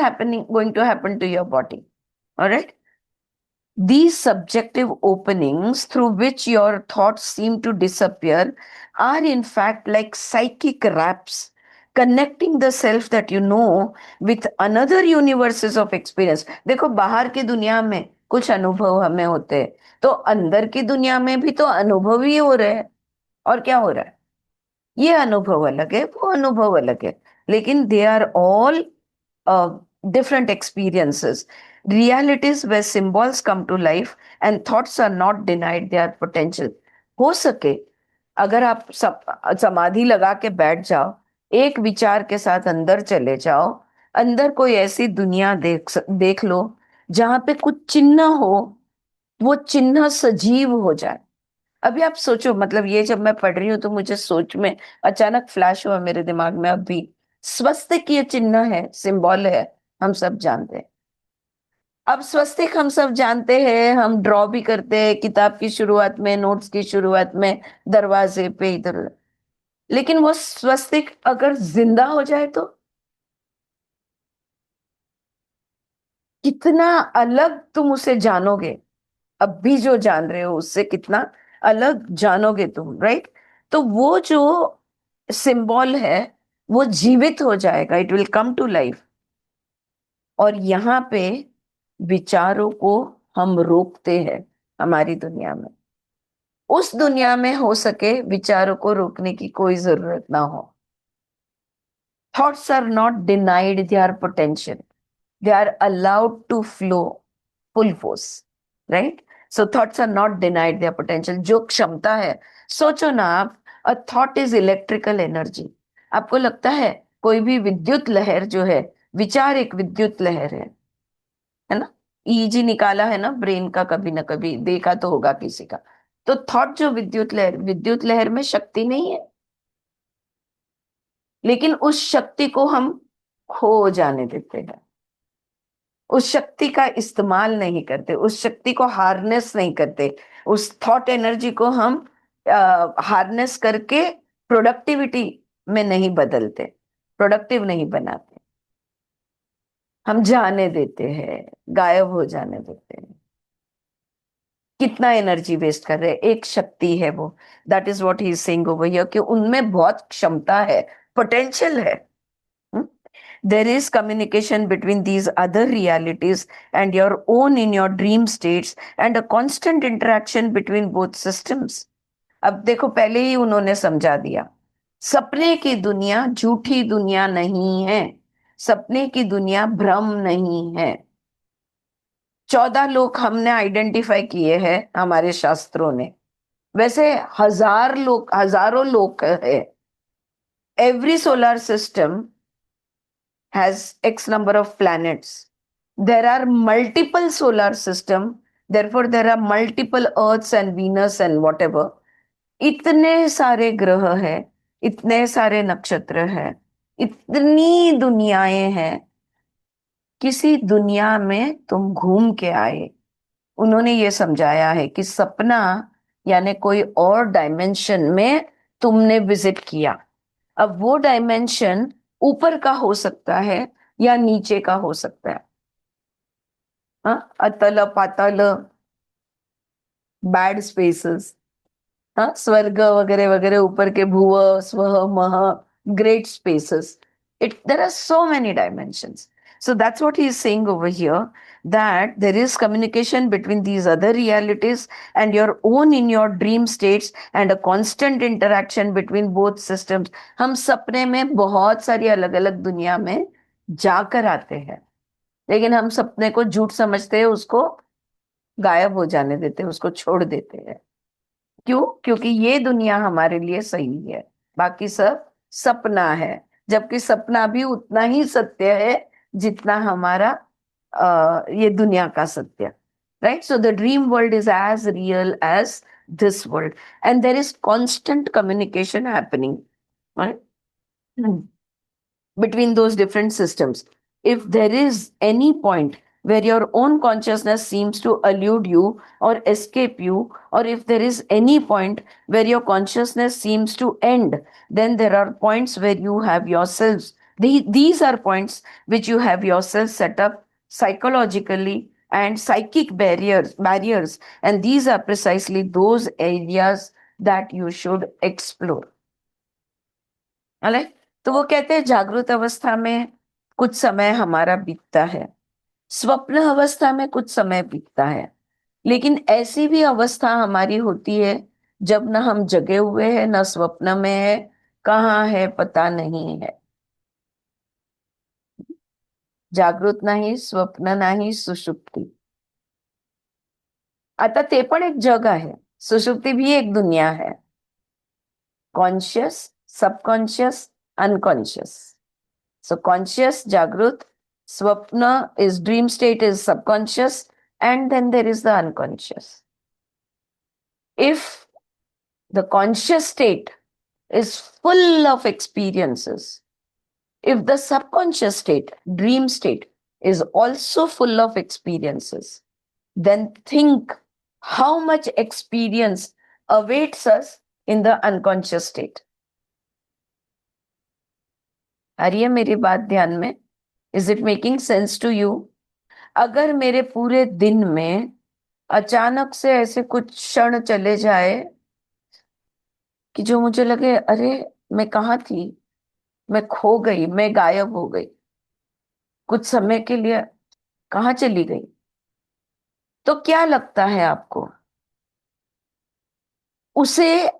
going to happen to your body. All right? These subjective openings through which your thoughts seem to disappear are in fact like psychic wraps connecting the self that you know with another universes of experience. देखो, बाहर की दुनिया में कुछ अनुभव हमें होते हैं, तो अंदर की दुनिया में भी तो अनुभव ही हो रहे हैं. और क्या हो रहा है? ये अनुभव अलग है, वो अनुभव अलग है, लेकिन they are all different experiences, realities where symbols come to life and thoughts are not denied their potential. हो सके अगर आप समाधि लगा के बैठ जाओ, एक विचार के साथ अंदर चले जाओ, अंदर कोई ऐसी दुनिया देख लो जहां पे कुछ चिन्ह हो, वो चिन्ह सजीव हो जाए. अभी आप सोचो, मतलब ये जब मैं पढ़ रही हूँ तो मुझे सोच में अचानक फ्लैश हुआ मेरे दिमाग में. अभी स्वस्तिक ये चिन्ह है, सिंबल है, हम सब जानते हैं. अब स्वस्तिक हम सब जानते हैं, हम ड्रॉ भी करते हैं किताब की शुरुआत में, नोट्स की शुरुआत में, दरवाजे पे, इधर उधर. लेकिन वो स्वस्तिक अगर जिंदा हो जाए तो कितना अलग तुम उसे जानोगे. अब भी जो जान रहे हो उससे कितना अलग जानोगे तुम, राइट? तो वो जो सिंबल है वो जीवित हो जाएगा, it will come to life. और यहाँ पे विचारों को हम रोकते हैं हमारी दुनिया में. उस दुनिया में हो सके विचारों को रोकने की कोई जरूरत ना हो। Thoughts are not denied their potential, they are allowed to flow full force, right? So thoughts are not denied their potential. जो क्षमता है, सोचो ना आप, a thought is electrical energy. आपको लगता है कोई भी विद्युत लहर जो है, विचार एक विद्युत लहर है ना? ईजी निकाला है ना ब्रेन का, कभी ना कभी देखा तो होगा किसी का। तो थॉट जो विद्युत लहर में शक्ति नहीं है, लेकिन उस शक्ति को हम खो जाने देते हैं, उस शक्ति का इस्तेमाल नहीं करते, उस शक्ति को हार्नेस नहीं करते, उस थॉट एनर्जी को हम हार्नेस करके प्रोडक्टिविटी में नहीं बदलते, प्रोडक्टिव नहीं बनाते, हम जाने देते हैं, गायब हो जाने देते हैं। कितना एनर्जी वेस्ट कर रहे हैं, एक शक्ति है वो, that is what he is saying over here, कि उनमें बहुत क्षमता है, पोटेंशियल है। There is communication between these other realities and your own in your dream states and a constant interaction between both systems. अब देखो, पहले ही उन्होंने समझा दिया, सपने की दुनिया झूठी दुनिया नहीं है, सपने की दुनिया भ्रम नहीं है। 14 लोग हमने आइडेंटिफाई किए हैं हमारे शास्त्रों ने, वैसे हजारों लोग है। Every solar system has X number of planets. There are multiple solar system, therefore there are multiple Earths and Venus and whatever. इतने सारे ग्रह हैं, इतने सारे नक्षत्र हैं, इतनी दुनियाएं हैं। किसी दुनिया में तुम घूम के आए, उन्होंने ये समझाया है कि सपना यानी कोई और डायमेंशन में तुमने विजिट किया। अब वो डायमेंशन ऊपर का हो सकता है या नीचे का हो सकता है, हाँ, अतल पाताल, बैड स्पेसेस, हाँ, स्वर्ग वगैरह वगैरह, ऊपर के भुव स्व मह, great spaces, it there are so many dimensions. So that's what he is saying over here, that there is communication between these other realities and your own in your dream states and a constant interaction between both systems. हम सपने में बहुत सारी अलग अलग दुनिया में जाकर आते हैं, लेकिन हम सपने को झूठ समझते हैं, उसको गायब हो जाने देते हैं, उसको छोड़ देते हैं। क्यों? क्योंकि ये दुनिया हमारे लिए सही है, बाकी सब सपना है, जबकि सपना भी उतना ही सत्य है जितना हमारा ये दुनिया का सत्य, right? So the dream world is as real as this world and there is constant communication happening, right? Between those different systems. If there is any point where your own consciousness seems to elude you or escape you, or if there is any point where your consciousness seems to end, then there are points where you have yourselves, these are points which you have yourself set up psychologically and psychic barriers, and these are precisely those areas that you should explore. All right? तो वो कहते हैं जागृत अवस्था में कुछ समय हमारा बीतता है, स्वप्न अवस्था में कुछ समय बीतता है, लेकिन ऐसी भी अवस्था हमारी होती है जब ना हम जगे हुए हैं, ना स्वप्न में है, कहाँ है पता नहीं है। जागृत नाही, स्वप्न नाही, सुषुप्ती, आता ते पण एक जग आहे, सुषुप्ती भी एक दुनिया है, conscious, subconscious, unconscious. So conscious, Jagrut, Swapna is dream state is subconscious, and then there is the unconscious. If the conscious state is full of experiences, if the subconscious state, dream state, is also full of experiences, then think how much experience awaits us in the unconscious state. आ रही है मेरी बात ध्यान में? Is it making sense to you? अगर मेरे पूरे दिन में अचानक से ऐसे कुछ क्षण चले जाए कि जो मुझे लगे अरे मैं कहाँ थी, मैं खो गई, मैं गायब हो गई, कुछ समय के लिए कहाँ चली गई, तो क्या लगता है आपको? उसे,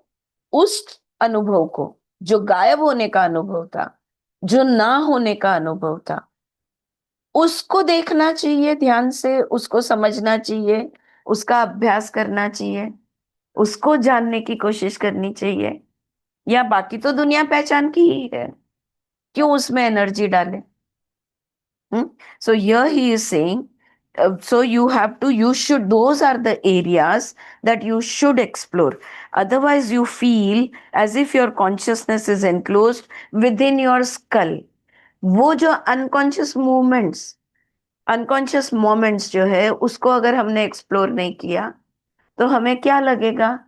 उस अनुभव को, जो गायब होने का अनुभव था, जो ना होने का अनुभव था, उसको देखना चाहिए ध्यान से, उसको समझना चाहिए, उसका अभ्यास करना चाहिए, उसको जानने की कोशिश करनी चाहिए, या बाकी तो दुनिया पहचान की ही है, क्यों उसमें एनर्जी डाले? So here he is saying, so you should, those are the areas that you should explore. Otherwise, you feel as if your consciousness is enclosed within your skull. वो जो अनकॉन्शियस मोमेंट्स जो है, उसको अगर हमने explore नहीं किया तो हमें क्या लगेगा?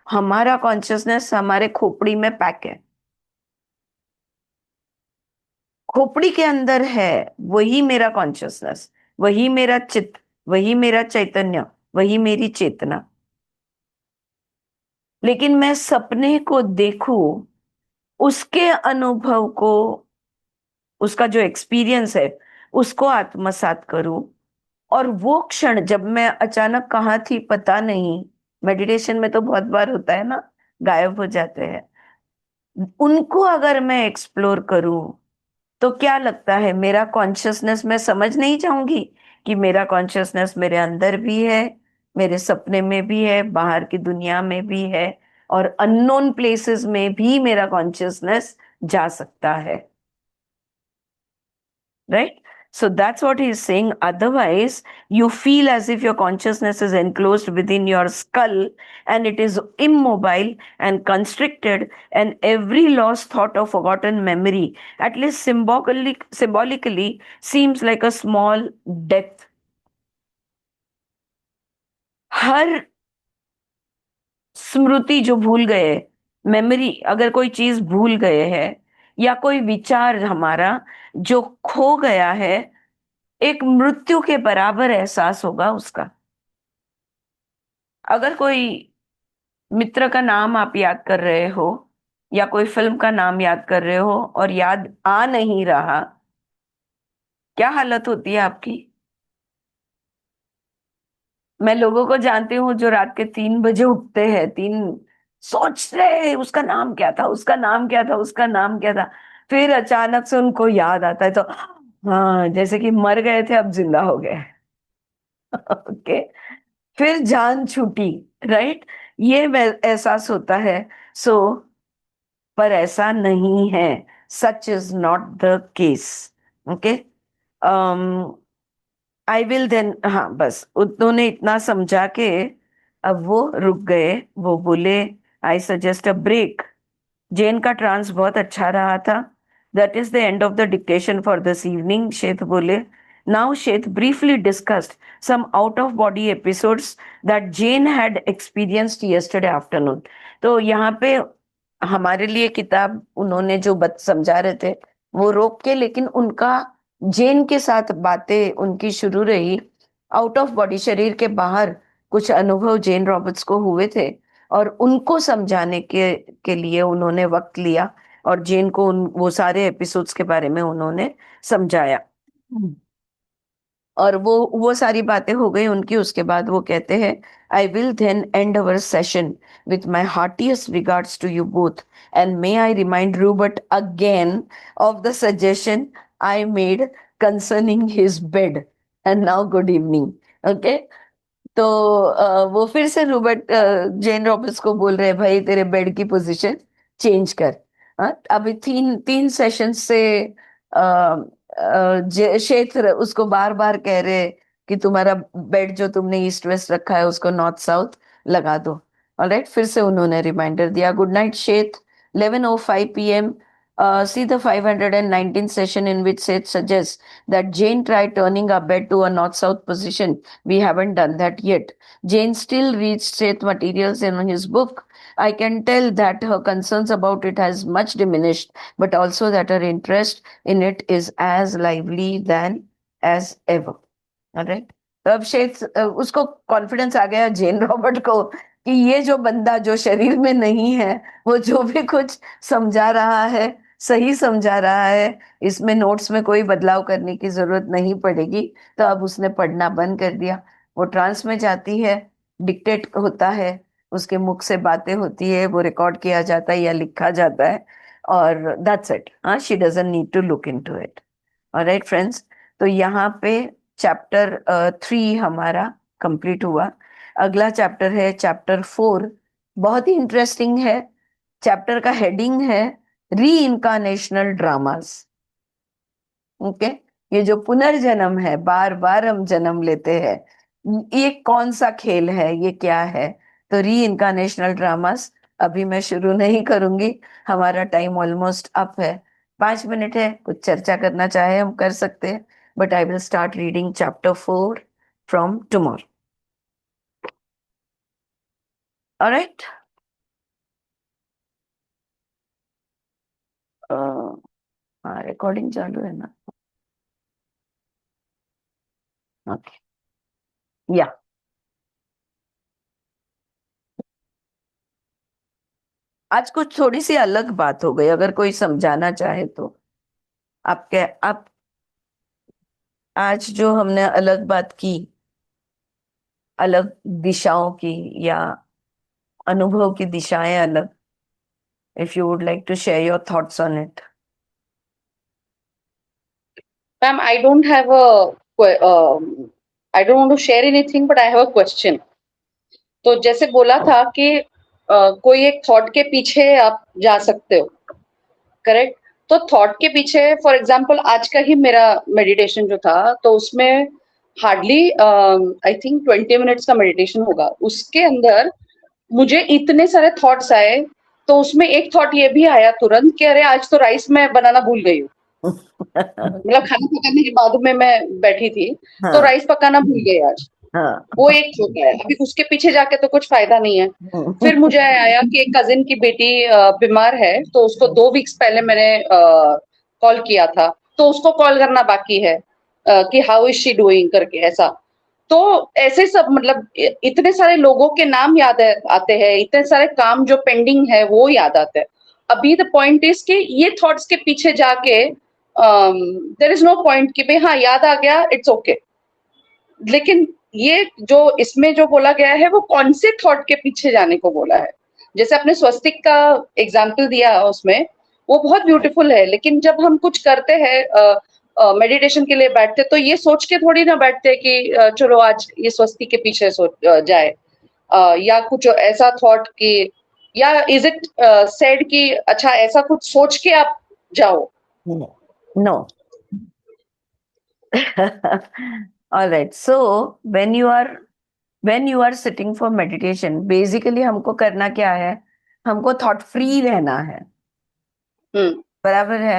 हमारा कॉन्शियसनेस हमारे खोपड़ी में पैक है, खोपड़ी के अंदर है, वही मेरा कॉन्शियसनेस, वही मेरा चित्त, वही मेरा चैतन्य, वही मेरी चेतना। लेकिन मैं सपने को देखूं, उसके अनुभव को, उसका जो एक्सपीरियंस है उसको आत्मसात करूं, और वो क्षण जब मैं अचानक कहाँ थी पता नहीं, मेडिटेशन में तो बहुत बार होता है ना, गायब हो जाते हैं, उनको अगर मैं एक्सप्लोर करूं, तो क्या लगता है, मेरा कॉन्शियसनेस, मैं समझ नहीं जाऊंगी कि मेरा कॉन्शियसनेस मेरे अंदर भी है, मेरे सपने में भी है, बाहर की दुनिया में भी है, और अननोन प्लेसेस में भी मेरा कॉन्शियसनेस जा सकता है, right? So that's what he's saying. Otherwise, you feel as if your consciousness is enclosed within your skull and it is immobile and constricted, and every lost thought or forgotten memory, at least symbolically, seems like a small death. हर स्मृति जो भूल गए, memory, अगर कोई चीज भूल गए है, या कोई विचार हमारा जो खो गया है, एक मृत्यु के बराबर एहसास होगा उसका। अगर कोई मित्र का नाम आप याद कर रहे हो, या कोई फिल्म का नाम याद कर रहे हो और याद आ नहीं रहा, क्या हालत होती है आपकी? मैं लोगों को जानती हूँ जो रात के 3 बजे उठते हैं, सोच रहे हैं उसका नाम क्या था, उसका नाम क्या था, उसका नाम क्या था, फिर अचानक से उनको याद आता है, तो हाँ, जैसे कि मर गए थे अब जिंदा हो गए। ओके, फिर जान छूटी, राइट? ये एहसास होता है। सो पर ऐसा नहीं है, such is not the case. Okay, I will then, हाँ बस उन्होंने इतना समझा के अब वो रुक गए। वो बोले, आई सजेस्ट अ ब्रेक। जेन का ट्रांस बहुत अच्छा रहा था। That is the end of the dictation for this evening, Shet बोले। Now Shet briefly discussed some out of body episodes that Jane had experienced yesterday afternoon. तो यहाँ पे हमारे लिए किताब उन्होंने जो समझा रहे थे वो रोक के, लेकिन उनका जेन के साथ बातें उनकी शुरू रही। आउट ऑफ बॉडी, शरीर के बाहर कुछ अनुभव जेन रॉबर्ट्स को हुए थे, और उनको समझाने के लिए उन्होंने वक्त लिया, और जेन को वो सारे एपिसोड्स के बारे में उन्होंने समझाया। और वो सारी बातें हो गई उनकी। उसके बाद वो कहते हैं, I will then end our session with my heartiest regards to you both, and may I remind Ruburt again of the suggestion I made concerning his bed, and now good evening. Okay, तो वो फिर से Robert जेन Roberts को बोल रहे हैं, भाई तेरे बेड की पोजीशन चेंज कर। अभी तीन तीन सेशन से क्षेत्र उसको बार बार कह रहे कि तुम्हारा बेड जो तुमने ईस्ट वेस्ट रखा है उसको नॉर्थ साउथ लगा दो। ऑलराइट, फिर से उन्होंने रिमाइंडर दिया, good night Sheth, 11:05 p.m. See the 519th session in which Seth suggests that Jane try turning our bed to a north-south position. We haven't done that yet. Jane still reads Seth materials in his book. I can tell that her concerns about it has much diminished, but also that her interest in it is as lively than as ever. Alright? तो अब शेख उसको confidence आ गया जेन Robert को कि ये जो बंदा जो शरीर में नहीं है, वो जो भी कुछ समझा रहा है सही समझा रहा है, इसमें नोट्स में कोई बदलाव करने की जरूरत नहीं पड़ेगी। तो अब उसने पढ़ना बंद कर दिया। वो ट्रांस में जाती है, डिक्टेट होता है, उसके मुख से बातें होती है, वो रिकॉर्ड किया जाता है या लिखा जाता है, और दैट्स इट। हाँ, she doesn't need to look into it. Alright friends, तो यहाँ पे चैप्टर 3 हमारा कंप्लीट हुआ। अगला चैप्टर है चैप्टर 4। बहुत ही इंटरेस्टिंग है। चैप्टर का हेडिंग है री इनकारनेशनल ड्रामास। ओके, ये जो पुनर्जन्म है, बार बार हम जन्म लेते हैं, ये कौन सा खेल है, ये क्या है? तो री इनकारनेशनल ड्रामास अभी मैं शुरू नहीं करूंगी, हमारा टाइम ऑलमोस्ट अप है। 5 मिनट है, कुछ चर्चा करना चाहे हम कर सकते हैं, but I will start reading chapter 4 from tomorrow. Alright, हाँ, रिकॉर्डिंग चालू है ना? ओके, या आज कुछ थोड़ी सी अलग बात हो गई, अगर कोई समझाना चाहे तो। आप आज जो हमने अलग बात की, अलग दिशाओं की, या अनुभव की दिशाएं अलग, if you would like to share your thoughts on it. Ma'am, I don't want to share anything, but I have a question. तो जैसे बोला था कि कोई एक थॉट के पीछे आप जा सकते हो, करेक्ट? तो थॉट के पीछे, फॉर एग्जांपल आज का ही मेरा मेडिटेशन जो था, तो उसमें हार्डली आई थिंक 20 मिनट्स का मेडिटेशन होगा। उसके अंदर मुझे इतने सारे थॉट्स आए, तो उसमें एक थॉट ये भी आया तुरंत कि अरे आज तो राइस मैं बनाना भूल गई हूँ। मतलब खाना पकाने के बाद में मैं बैठी थी, तो हाँ, राइस पकाना भूल गई आज। हाँ। वो एक छोटा है, अभी उसके पीछे जाके तो कुछ फायदा नहीं है। फिर मुझे आया कि एक कजिन की बेटी बीमार है, तो उसको 2 वीक्स पहले मैंने कॉल किया था, तो उसको कॉल करना बाकी है कि हाउ इज शी डूइंग करके, ऐसा। तो ऐसे सब, मतलब इतने सारे लोगों के नाम याद आते हैं, इतने सारे काम जो पेंडिंग है वो याद आते हैं। अभी द पॉइंट इज कि ये थॉट्स के पीछे जाके देयर इज नो पॉइंट कि भाई हाँ याद आ गया, इट्स ओके। लेकिन ये जो इसमें जो बोला गया है, वो कौन से थॉट के पीछे जाने को बोला है। जैसे आपने स्वस्तिक का एग्जाम्पल दिया उसमें, वो बहुत ब्यूटीफुल है, लेकिन जब हम कुछ करते हैं, मेडिटेशन के लिए बैठते, तो ये सोच के थोड़ी ना बैठते कि चलो आज ये स्वस्तिक के पीछे जाए, या कुछ ऐसा थॉट कि, या इज इट सेड कि अच्छा ऐसा कुछ सोच के आप जाओ। No. All right. So when you are sitting for meditation, basically हमको करना क्या है? हमको थॉट फ्री रहना है। हम्म। बराबर है।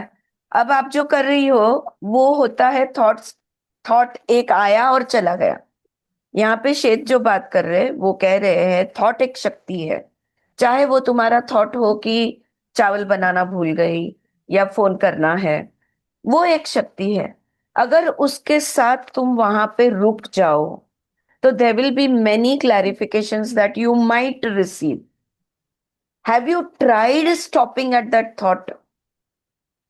अब आप जो कर रही हो वो होता है थॉट्स। थॉट एक आया और चला गया। यहाँ पे श्वेत जो बात कर रहे हैं वो कह रहे हैं थॉट एक शक्ति है। चाहे वो तुम्हारा थॉट हो कि चावल बनाना भूल गई या फोन करना है, वो एक शक्ति है। अगर उसके साथ तुम वहां पे रुक जाओ तो there will be many clarifications that you might receive. Have you tried stopping at that thought?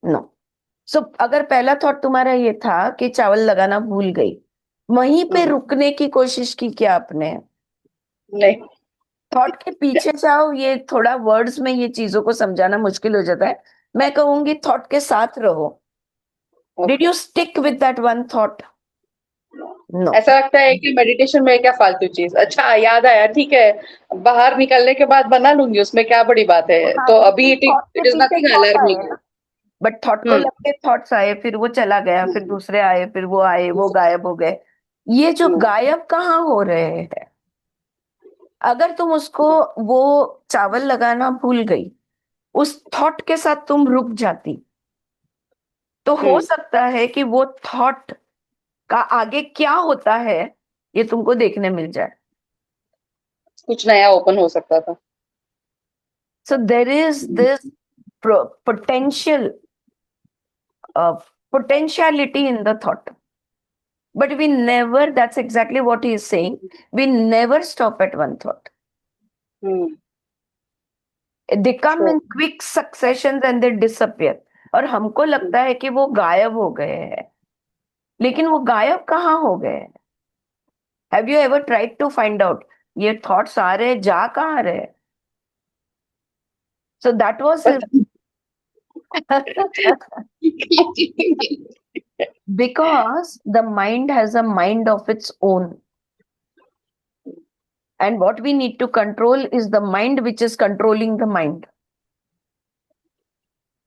No. So अगर पहला थॉट तुम्हारा ये था कि चावल लगाना भूल गई, वहीं पे रुकने की कोशिश की क्या आपने? नहीं। थॉट के पीछे जाओ, ये थोड़ा वर्ड्स में ये चीजों को समझाना मुश्किल हो जाता है। मैं कहूंगी थॉट के साथ रहो। Did you stick with that one thought? No. ऐसा लगता है कि मेडिटेशन में क्या फालतू चीज, अच्छा याद आया, ठीक है, बाहर निकलने के बाद बना लूंगी, उसमें क्या बड़ी बात है। हाँ, तो अभी लेकिन इट थॉट के इट इज पीछे नथिंग थॉट आए अलार्मिंग। ना, बट थॉट को हम्म। लगते थॉट्स आए, फिर वो चला गया, फिर दूसरे आए, फिर वो आए, वो गायब हो गए। ये जो गायब कहाँ हो रहे हैं? अगर तुम उसको, वो चावल लगाना भूल गई, उस थॉट के साथ तुम रुक जाती, तो हो सकता है कि वो थॉट का आगे क्या होता है ये तुमको देखने मिल जाए। कुछ नया ओपन हो सकता था। So there is this potential potentiality in the thought, but we never, that's exactly what he is saying, we never stop at one thought. Hmm. They come Sure. in quick successions and they disappear, और हमको लगता है कि वो गायब हो गए हैं, लेकिन वो गायब कहाँ हो गए? Have you ever tried to find out? ये थॉट्स आ रहे, जा कहाँ रहे? So that was because the mind has a mind of its own, and what we need to control is the mind which is controlling the mind.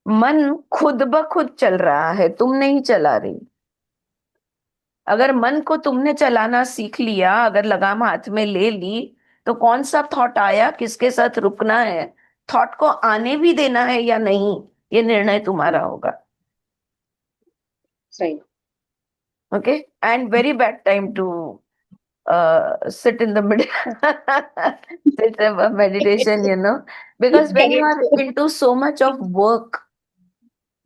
मन खुद ब खुद चल रहा है, तुम नहीं चला रही. अगर मन को तुमने चलाना सीख लिया, अगर लगाम हाथ में ले ली, तो कौन सा थॉट आया, किसके साथ रुकना है, थॉट को आने भी देना है या नहीं, ये निर्णय तुम्हारा होगा. सही. Okay, and very bad time to sit in the middle, sit in a meditation, because when you are into so much of work.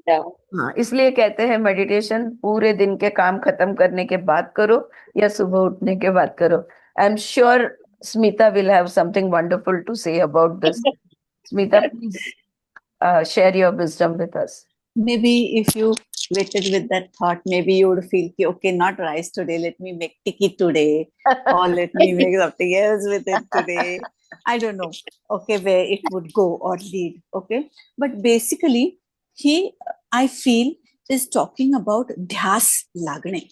Yeah. हाँ, इसलिए कहते हैं मेडिटेशन पूरे दिन के काम खत्म करने के बाद करो या सुबह उठने के बाद करो. I am sure Smita will have something wonderful to say about this. Smita, please share your wisdom with us. Maybe if you waited with that thought, maybe you would feel, okay, not rice today, let me make tikki today, or let me make something else with it today. I don't know, okay, where it would go or lead, okay? But basically, I feel, is talking about dhyas lagne.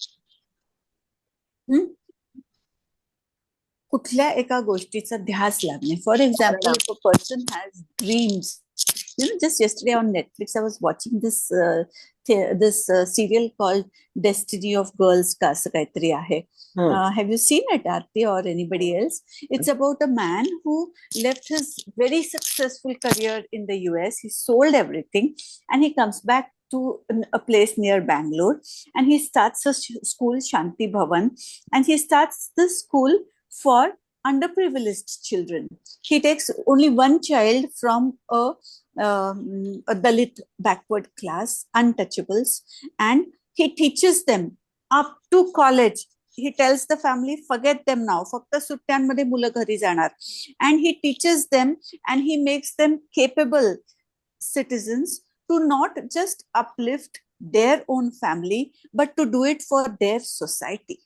कुठल्या एका गोष्टीचा ध्यास लागणे. For example, if a person has dreams, just yesterday on Netflix I was watching this serial called Destiny of Girls का असं काहीतरी आहे. Have you seen it, Aarti, or anybody else? It's about a man who left his very successful career in the US. He sold everything and he comes back to a place near Bangalore, and he starts a school, Shanti Bhavan, and he starts the school for underprivileged children. He takes only one child from a Dalit backward class, untouchables, and he teaches them up to college. He tells the family, forget them now, फक्त सुट्ट्यांमध्ये मुलं घरी जाणार. And he teaches them and he makes them capable citizens to not just uplift their own family, but to do it for their society.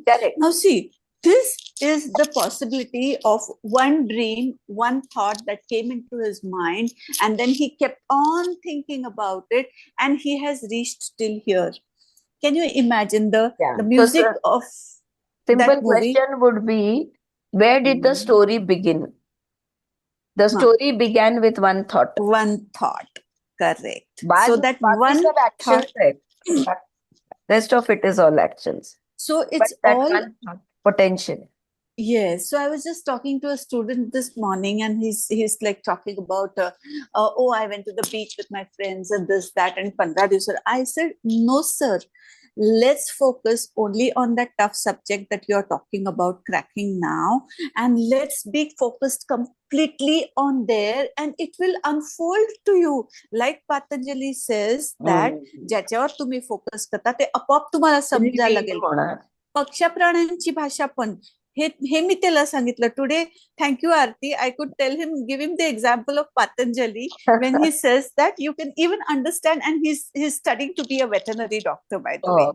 Correct. Now see, this is the possibility of one dream, one thought that came into his mind, and then he kept on thinking about it, and he has reached till here. Can you imagine the music of simple that movie? Question would be, where did the story begin? The story began with one thought. One thought, correct. So that one actions thought, rest of it is all actions. So it's all potential. Yes. So I was just talking to a student this morning, and he's like talking about, oh, I went to the beach with my friends and this, that, and 15 days. I said, no, sir. Let's focus only on that tough subject that you're talking about cracking now, and let's be focused completely on there, and it will unfold to you. Like Patanjali says that ज्याच्यावर तुम्ही focus करता ते आपोआप तुम्हाला समजायला लागेल. पक्ष्या प्राण्यांची भाषा पण हे मी त्याला सांगितलं today. Thank you Aarti. I could give him the example of Patanjali when he says that you can even understand, and he's studying to be a veterinary doctor, by the way.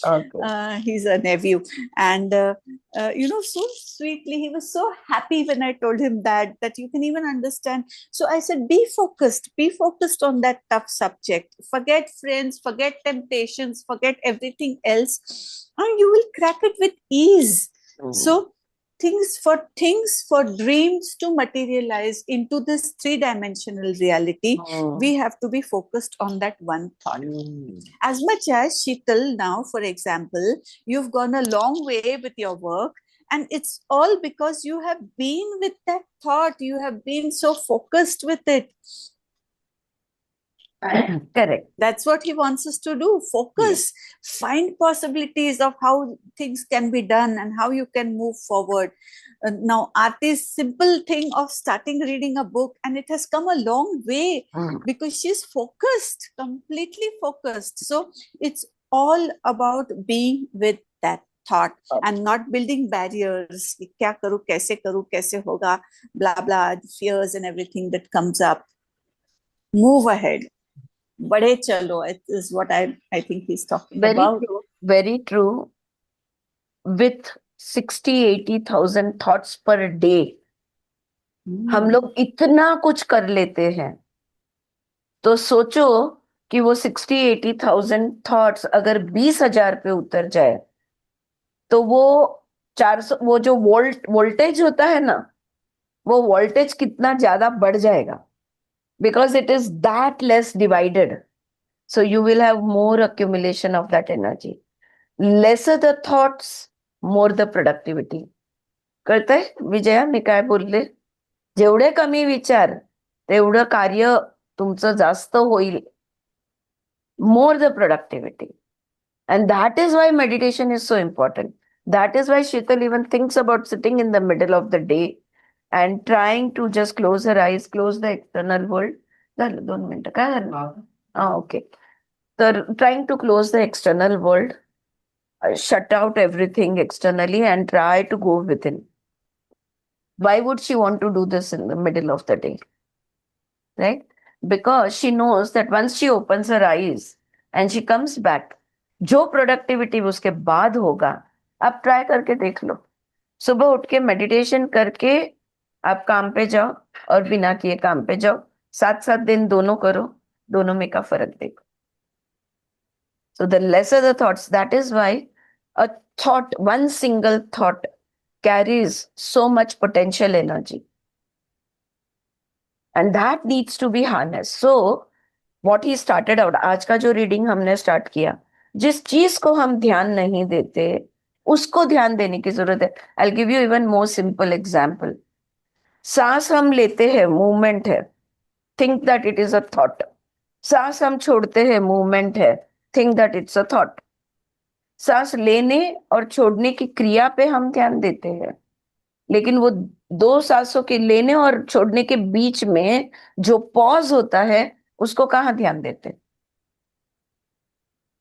Okay. He's a nephew, and so sweetly he was so happy when I told him that you can even understand. So I said, be focused on that tough subject. Forget friends, forget temptations, forget everything else, and you will crack it with ease. So things for dreams to materialize into this 3-dimensional reality, we have to be focused on that one thought. As much as Sheetal, now for example, you've gone a long way with your work, and it's all because you have been with that thought. You have been so focused with it. Correct. That's what he wants us to do. Focus. Yes. Find possibilities of how things can be done and how you can move forward. Now, Aarti's simple thing of starting reading a book, and it has come a long way because she's focused, completely focused. So it's all about being with that thought and not building barriers. Kya karu, kaise hoga, blah, blah, fears and everything that comes up. Move ahead. Bade chalo, it is what I think he's talking about. True, very true. With 60-80,000 thoughts per day. हम लोग इतना कुछ कर लेते हैं, तो सोचो कि वो 60-80,000 थॉट्स अगर 20,000 पे उतर जाए, तो वो 400, वो जो वोल्टेज होता है ना, वो वोल्टेज कितना ज्यादा बढ़ जाएगा, because it is that less divided. So you will have more accumulation of that energy. Lesser the thoughts, more the productivity. कळतंय विजया मी काय बोलले? जेवढे कमी विचार तेवढं कार्य तुमचं जास्त होईल. More the productivity. And that is why meditation is so important. That is why Sheetal even thinks about sitting in the middle of the day and trying to just close her eyes, close the external world. झालं 2 मिनिटं काय झालं? Okay. तर trying to close the external world, shut out everything externally and try to go within. Why would she want to do this in the middle of the day? Right? Because she knows that once she opens her eyes and she comes back, जो productivity उसके बाद होगा, आप try करके देख लो. सुबह उठ के मेडिटेशन करके आप काम पे जाओ और बिना किए काम पे जाओ. 7-7 दिन दोनों करो, दोनों में का फर्क देखो. So the lesser the thoughts, that is why a thought, one single thought carries so much potential energy. And that needs to be harnessed. So what he started out, आज का जो रीडिंग हमने स्टार्ट किया, जिस चीज को हम ध्यान नहीं देते उसको ध्यान देने की जरूरत है. I'll give you even more simple example. सांस हम लेते हैं, मूवमेंट है, think that it is a thought. सांस हम छोड़ते हैं, मूवमेंट है, think that it's a thought. सांस लेने और छोड़ने की क्रिया पे हम ध्यान देते हैं, लेकिन वो 2 सांसों के लेने और छोड़ने के बीच में जो पॉज होता है उसको कहाँ ध्यान देते?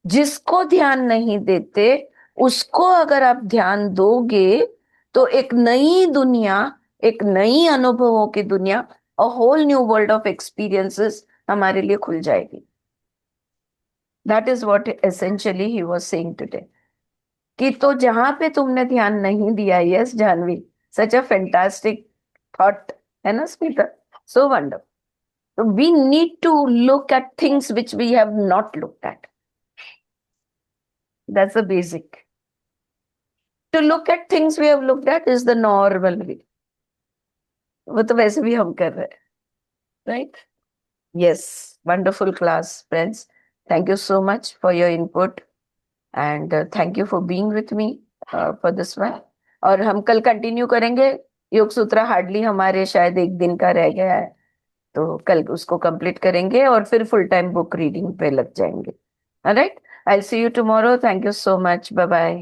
जिसको ध्यान नहीं देते उसको अगर आप ध्यान दोगे तो एक नई दुनिया, एक नई अनुभवों की दुनिया, a whole new world of experiences हमारे लिए खुल जाएगी. That is what essentially he was saying today. कि तो जहां पे तुमने ध्यान नहीं दिया, yes Janhavi, such a fantastic thought है ना Smita, so wonderful. So we need to look at things which we have not looked at. That's the basic. To look at things we have looked at is the normal way. वो तो वैसे भी हम कर रहे हैं, right? Yes, wonderful class, friends. Thank you so much for your input and thank you for being with me for this one. और हम कल कंटिन्यू करेंगे. योग सूत्र हार्डली हमारे शायद 1 दिन का रह गया है, तो कल उसको कंप्लीट करेंगे और फिर फुल टाइम बुक रीडिंग पे लग जाएंगे. Alright, I will see you tomorrow. Thank you so much. Bye bye.